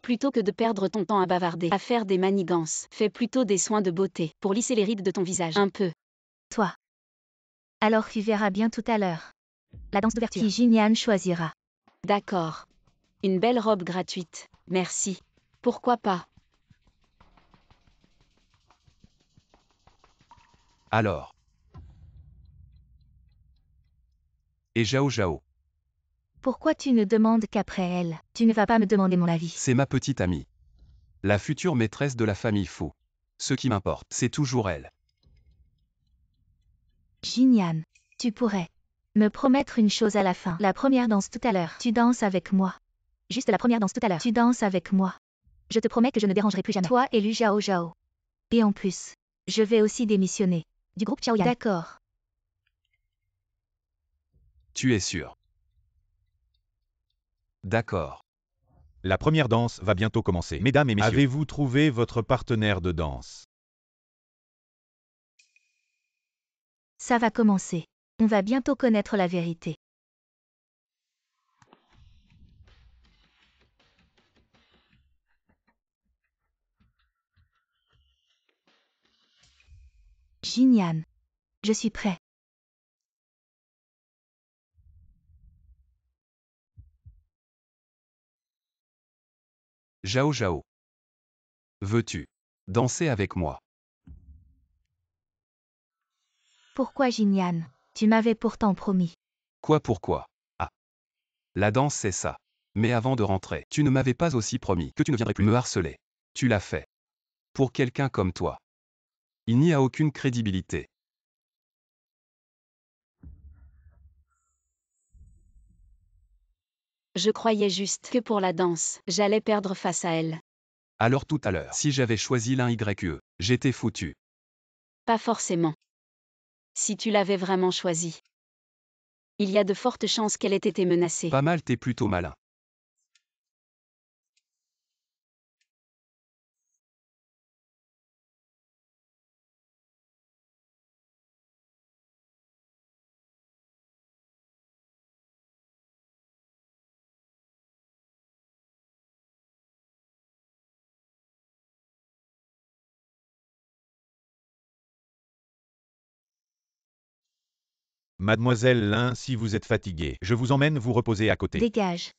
Plutôt que de perdre ton temps à bavarder, à faire des manigances, fais plutôt des soins de beauté pour lisser les rides de ton visage un peu. Toi. Alors tu verras bien tout à l'heure. La danse d'ouverture. Qui Jingyan choisira. D'accord. Une belle robe gratuite. Merci. Pourquoi pas? Alors. Et Zhao Zhao. Pourquoi tu ne demandes qu'après elle? Tu ne vas pas me demander mon avis. C'est ma petite amie. La future maîtresse de la famille Fu. Ce qui m'importe, c'est toujours elle. Jingyan, tu pourrais me promettre une chose à la fin. La première danse tout à l'heure. Tu danses avec moi. Juste la première danse tout à l'heure. Tu danses avec moi. Je te promets que je ne dérangerai plus jamais. Toi et Lu Zhao Zhao. Et en plus, je vais aussi démissionner du groupe Chaoyan. D'accord. Tu es sûr? D'accord. La première danse va bientôt commencer. Mesdames et messieurs, avez-vous trouvé votre partenaire de danse? Ça va commencer. On va bientôt connaître la vérité. Jingyan, je suis prêt. Zhao Zhao. Veux-tu danser avec moi? Pourquoi Jingyan? Tu m'avais pourtant promis. Quoi pourquoi? Ah. La danse c'est ça. Mais avant de rentrer, tu ne m'avais pas aussi promis que tu ne viendrais plus me harceler. Tu l'as fait. Pour quelqu'un comme toi. Il n'y a aucune crédibilité. Je croyais juste que pour la danse, j'allais perdre face à elle. Alors tout à l'heure, si j'avais choisi l'un YE, j'étais foutu. Pas forcément. Si tu l'avais vraiment choisi. Il y a de fortes chances qu'elle ait été menacée. Pas mal, t'es plutôt malin. Mademoiselle Lin, si vous êtes fatiguée, je vous emmène vous reposer à côté. Dégage.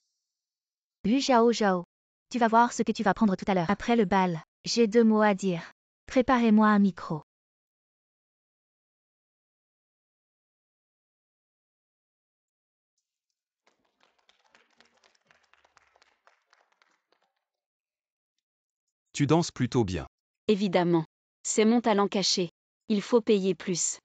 Lu Zhao Zhao. Tu vas voir ce que tu vas prendre tout à l'heure. Après le bal, j'ai 2 mots à dire. Préparez-moi un micro. Tu danses plutôt bien. Évidemment. C'est mon talent caché. Il faut payer plus.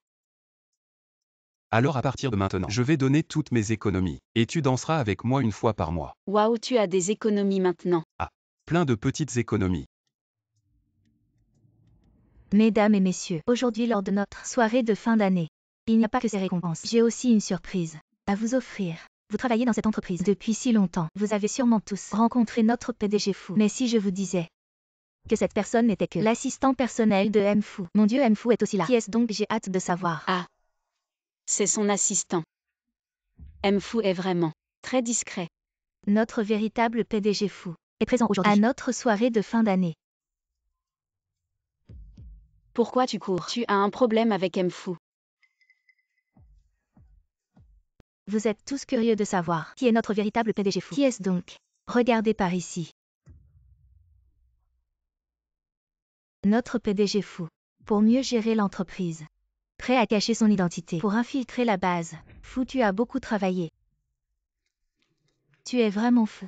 Alors à partir de maintenant, je vais donner toutes mes économies. Et tu danseras avec moi une fois par mois. Waouh, tu as des économies maintenant. Plein de petites économies. Mesdames et messieurs, aujourd'hui lors de notre soirée de fin d'année, Il n'y a pas que ces récompenses. J'ai aussi une surprise à vous offrir. Vous travaillez dans cette entreprise depuis si longtemps. Vous avez sûrement tous rencontré notre PDG Fou. Mais si je vous disais que cette personne n'était que l'assistant personnel de M Fou. Mon Dieu, M Fou est aussi là. Qui est-ce donc? J'ai hâte de savoir. Ah, c'est son assistant. M Fou est vraiment très discret. Notre véritable PDG Fou est présent aujourd'hui à notre soirée de fin d'année. Pourquoi tu cours? Tu as un problème avec M Fou. Vous êtes tous curieux de savoir qui est notre véritable PDG Fou. Qui est-ce donc? Regardez par ici. Notre PDG Fou. Pour mieux gérer l'entreprise. Prêt à cacher son identité. Pour infiltrer la base. Fou, tu as beaucoup travaillé. Tu es vraiment fou.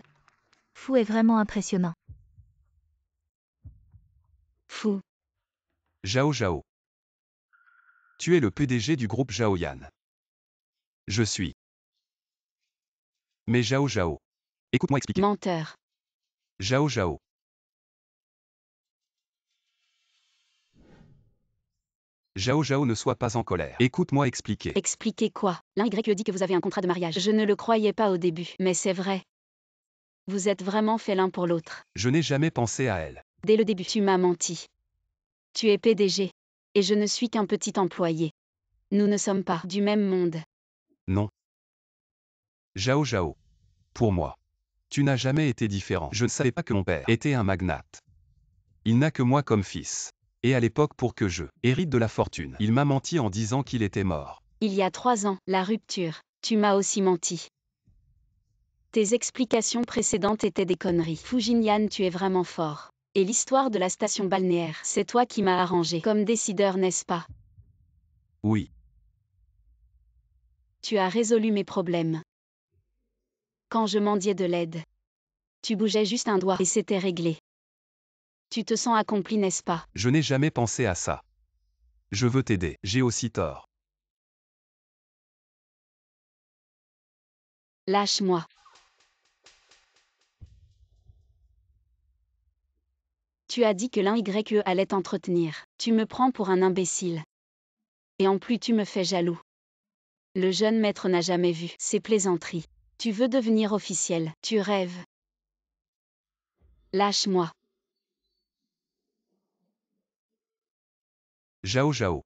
Fou est vraiment impressionnant. Fou. Zhao Zhao. Tu es le PDG du groupe Zhaoyan. Je suis. Mais Zhao Zhao. Écoute-moi expliquer. Menteur. Zhao Zhao. Zhao Zhao, ne sois pas en colère. Écoute-moi expliquer. Expliquez quoi? L'un Y dit que vous avez un contrat de mariage. Je ne le croyais pas au début, mais c'est vrai. Vous êtes vraiment fait l'un pour l'autre. Je n'ai jamais pensé à elle. Dès le début, tu m'as menti. Tu es PDG. Et je ne suis qu'un petit employé. Nous ne sommes pas du même monde. Non. Zhao Zhao. Pour moi. Tu n'as jamais été différent. Je ne savais pas que mon père était un magnate. Il n'a que moi comme fils. Et à l'époque, pour que je hérite de la fortune, il m'a menti en disant qu'il était mort. Il y a 3 ans, la rupture. Tu m'as aussi menti. Tes explications précédentes étaient des conneries. Fu Jinyan, tu es vraiment fort. Et l'histoire de la station balnéaire, c'est toi qui m'as arrangé comme décideur, n'est-ce pas? Oui. Tu as résolu mes problèmes. Quand je mendiais de l'aide, tu bougeais juste un doigt et c'était réglé. Tu te sens accompli, n'est-ce pas? Je n'ai jamais pensé à ça. Je veux t'aider. J'ai aussi tort. Lâche-moi. Tu as dit que l'un YE allait t'entretenir. Tu me prends pour un imbécile. Et en plus tu me fais jaloux. Le jeune maître n'a jamais vu ces plaisanteries. Tu veux devenir officiel. Tu rêves. Lâche-moi. Zhao Zhao.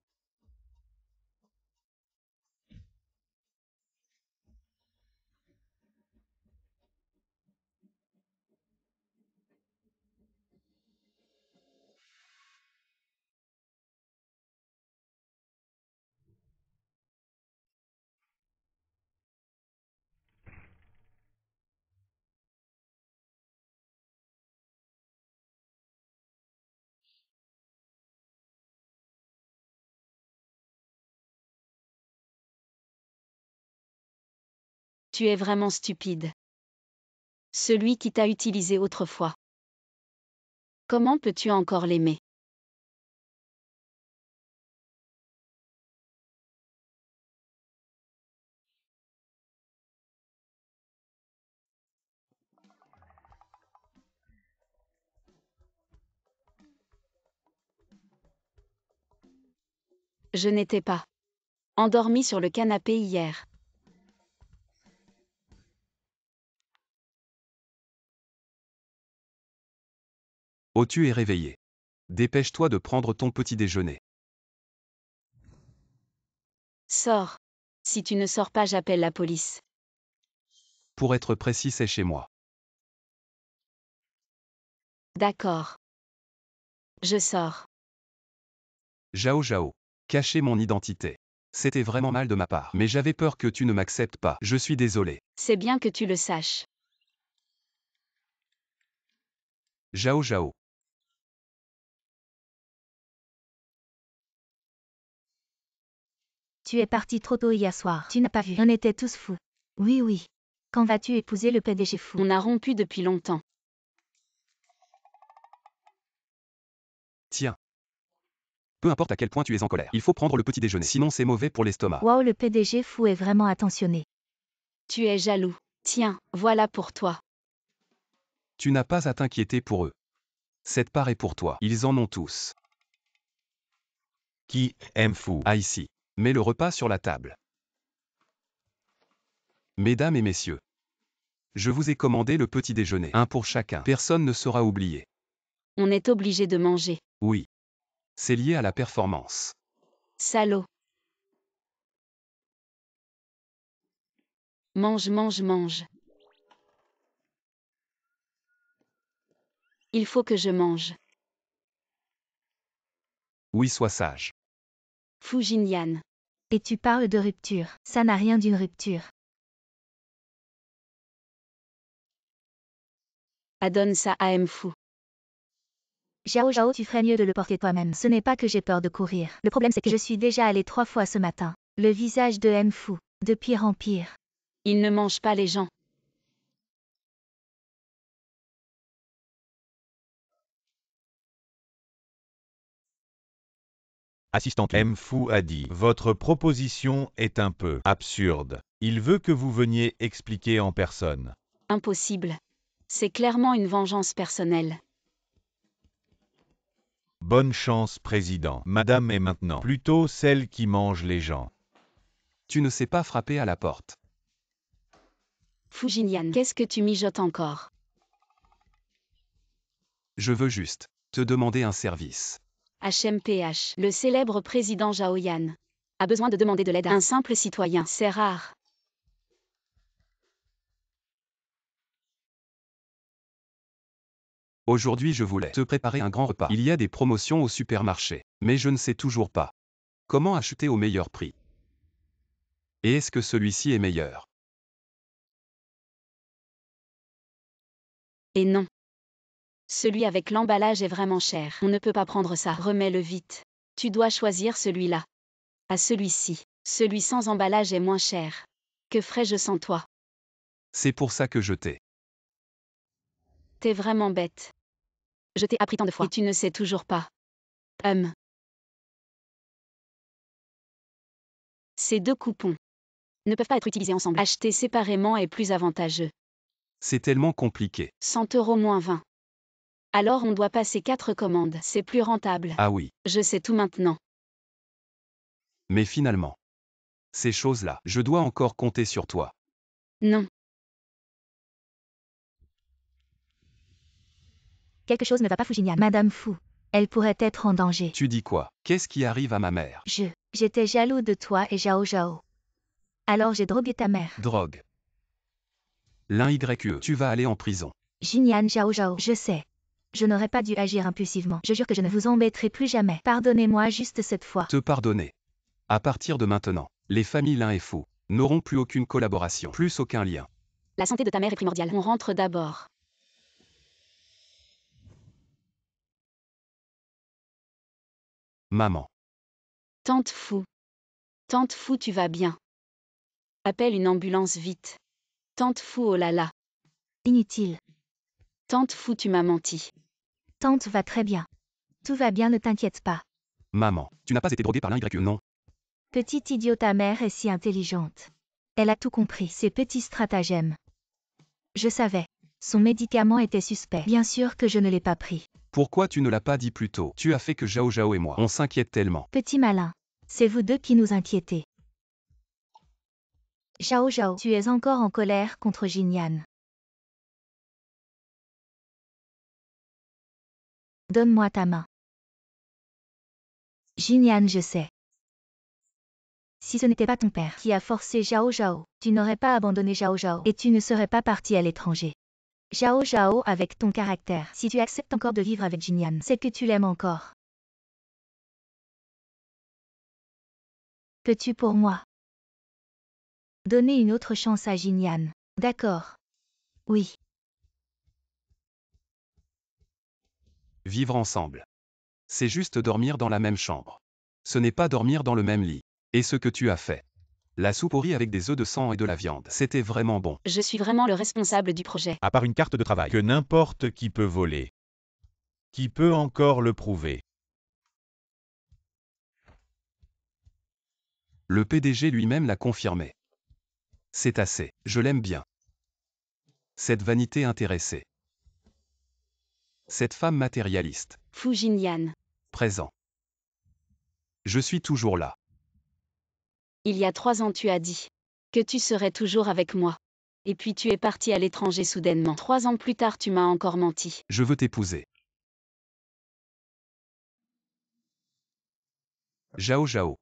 Tu es vraiment stupide. Celui qui t'a utilisé autrefois. Comment peux-tu encore l'aimer? Je n'étais pas endormi sur le canapé hier. Oh, tu es réveillé. Dépêche-toi de prendre ton petit déjeuner. Sors. Si tu ne sors pas, j'appelle la police. Pour être précis, c'est chez moi. D'accord. Je sors. Zhao Zhao. Cacher mon identité. C'était vraiment mal de ma part. Mais j'avais peur que tu ne m'acceptes pas. Je suis désolé. C'est bien que tu le saches. Zhao Zhao. Tu es parti trop tôt hier soir. Tu n'as pas vu. On était tous fous. Oui, oui. Quand vas-tu épouser le PDG Fou? On a rompu depuis longtemps. Tiens. Peu importe à quel point tu es en colère, il faut prendre le petit déjeuner. Sinon c'est mauvais pour l'estomac. Waouh, le PDG Fou est vraiment attentionné. Tu es jaloux. Tiens, voilà pour toi. Tu n'as pas à t'inquiéter pour eux. Cette part est pour toi. Ils en ont tous. Qui aime fou? Ah ici. Mets le repas sur la table. Mesdames et messieurs, je vous ai commandé le petit déjeuner. Un pour chacun. Personne ne sera oublié. On est obligé de manger. Oui. C'est lié à la performance. Salaud. Mange, mange, mange. Il faut que je mange. Oui, sois sage. Fu Jinyan. Et tu parles de rupture. Ça n'a rien d'une rupture. Adonne ça à Mfu. Zhao Zhao, tu ferais mieux de le porter toi-même. Ce n'est pas que j'ai peur de courir. Le problème c'est que je suis déjà allée 3 fois ce matin. Le visage de Mfu, de pire en pire. Il ne mange pas les gens. Assistante Mfu a dit, votre proposition est un peu absurde. Il veut que vous veniez expliquer en personne. Impossible. C'est clairement une vengeance personnelle. Bonne chance, président. Madame est maintenant plutôt celle qui mange les gens. Tu ne sais pas frapper à la porte. Fu Jinyan, qu'est-ce que tu mijotes encore? Je veux juste te demander un service. HMPH, le célèbre président Zhao Yan, a besoin de demander de l'aide à un simple citoyen. C'est rare. Aujourd'hui, je voulais te préparer un grand repas. Il y a des promotions au supermarché, mais je ne sais toujours pas comment acheter au meilleur prix. Et est-ce que celui-ci est meilleur? Et non. Celui avec l'emballage est vraiment cher. On ne peut pas prendre ça. Remets-le vite. Tu dois choisir celui-là. À celui-ci. Celui sans emballage est moins cher. Que ferais-je sans toi? C'est pour ça que je t'ai. T'es vraiment bête. Je t'ai appris tant de fois. Et tu ne sais toujours pas. Ces 2 coupons ne peuvent pas être utilisés ensemble. Acheter séparément est plus avantageux. C'est tellement compliqué. 100 € moins 20. Alors on doit passer 4 commandes. C'est plus rentable. Ah oui. Je sais tout maintenant. Mais finalement, ces choses-là, je dois encore compter sur toi. Non. Quelque chose ne va pas Fu Jinyan. Madame Fu, elle pourrait être en danger. Tu dis quoi? Qu'est-ce qui arrive à ma mère? J'étais jaloux de toi et Zhao Zhao. Alors j'ai drogué ta mère. Drogue. L'un YE. Tu vas aller en prison. Jinyan Zhao Zhao, je sais. Je n'aurais pas dû agir impulsivement. Je jure que je ne vous embêterai plus jamais. Pardonnez-moi juste cette fois. Te pardonner. À partir de maintenant, les familles Lin et Fu n'auront plus aucune collaboration, plus aucun lien. La santé de ta mère est primordiale. On rentre d'abord. Maman. Tante Fu. Tante Fu, tu vas bien. Appelle une ambulance vite. Tante Fu, oh là là. Inutile. Tante Fu, tu m'as menti. Tante va très bien. Tout va bien, ne t'inquiète pas. Maman, tu n'as pas été droguée par l'un YE, non? Petite idiot, ta mère est si intelligente. Elle a tout compris, ses petits stratagèmes. Je savais. Son médicament était suspect. Bien sûr que je ne l'ai pas pris. Pourquoi tu ne l'as pas dit plus tôt? Tu as fait que Zhao Zhao et moi, on s'inquiète tellement. Petit malin. C'est vous deux qui nous inquiétez. Zhao Zhao, tu es encore en colère contre Jinyan. Donne-moi ta main. Jinyan, je sais. Si ce n'était pas ton père qui a forcé Zhao Zhao, tu n'aurais pas abandonné Zhao Zhao et tu ne serais pas parti à l'étranger. Zhao Zhao, avec ton caractère, si tu acceptes encore de vivre avec Jinyan, c'est que tu l'aimes encore. Peux-tu pour moi donner une autre chance à Jinyan? D'accord. Oui. Vivre ensemble. C'est juste dormir dans la même chambre. Ce n'est pas dormir dans le même lit. Et ce que tu as fait. La soupe au riz avec des œufs de sang et de la viande, c'était vraiment bon. Je suis vraiment le responsable du projet. À part une carte de travail que n'importe qui peut voler. Qui peut encore le prouver? Le PDG lui-même l'a confirmé. C'est assez, je l'aime bien. Cette vanité intéressée. Cette femme matérialiste. Fu Jinyan. Présent. Je suis toujours là. Il y a 3 ans tu as dit que tu serais toujours avec moi. Et puis tu es parti à l'étranger soudainement. 3 ans plus tard tu m'as encore menti. Je veux t'épouser. Zhao Zhao.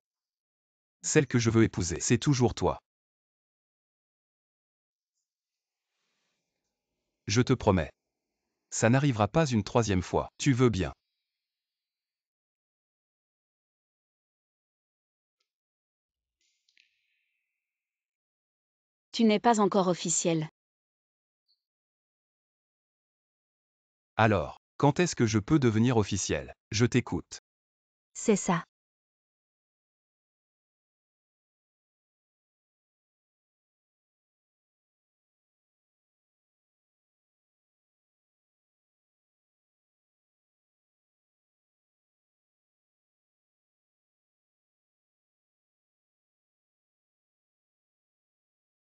Celle que je veux épouser, c'est toujours toi. Je te promets. Ça n'arrivera pas une 3e fois. Tu veux bien. Tu n'es pas encore officiel. Alors, quand est-ce que je peux devenir officiel? Je t'écoute. C'est ça.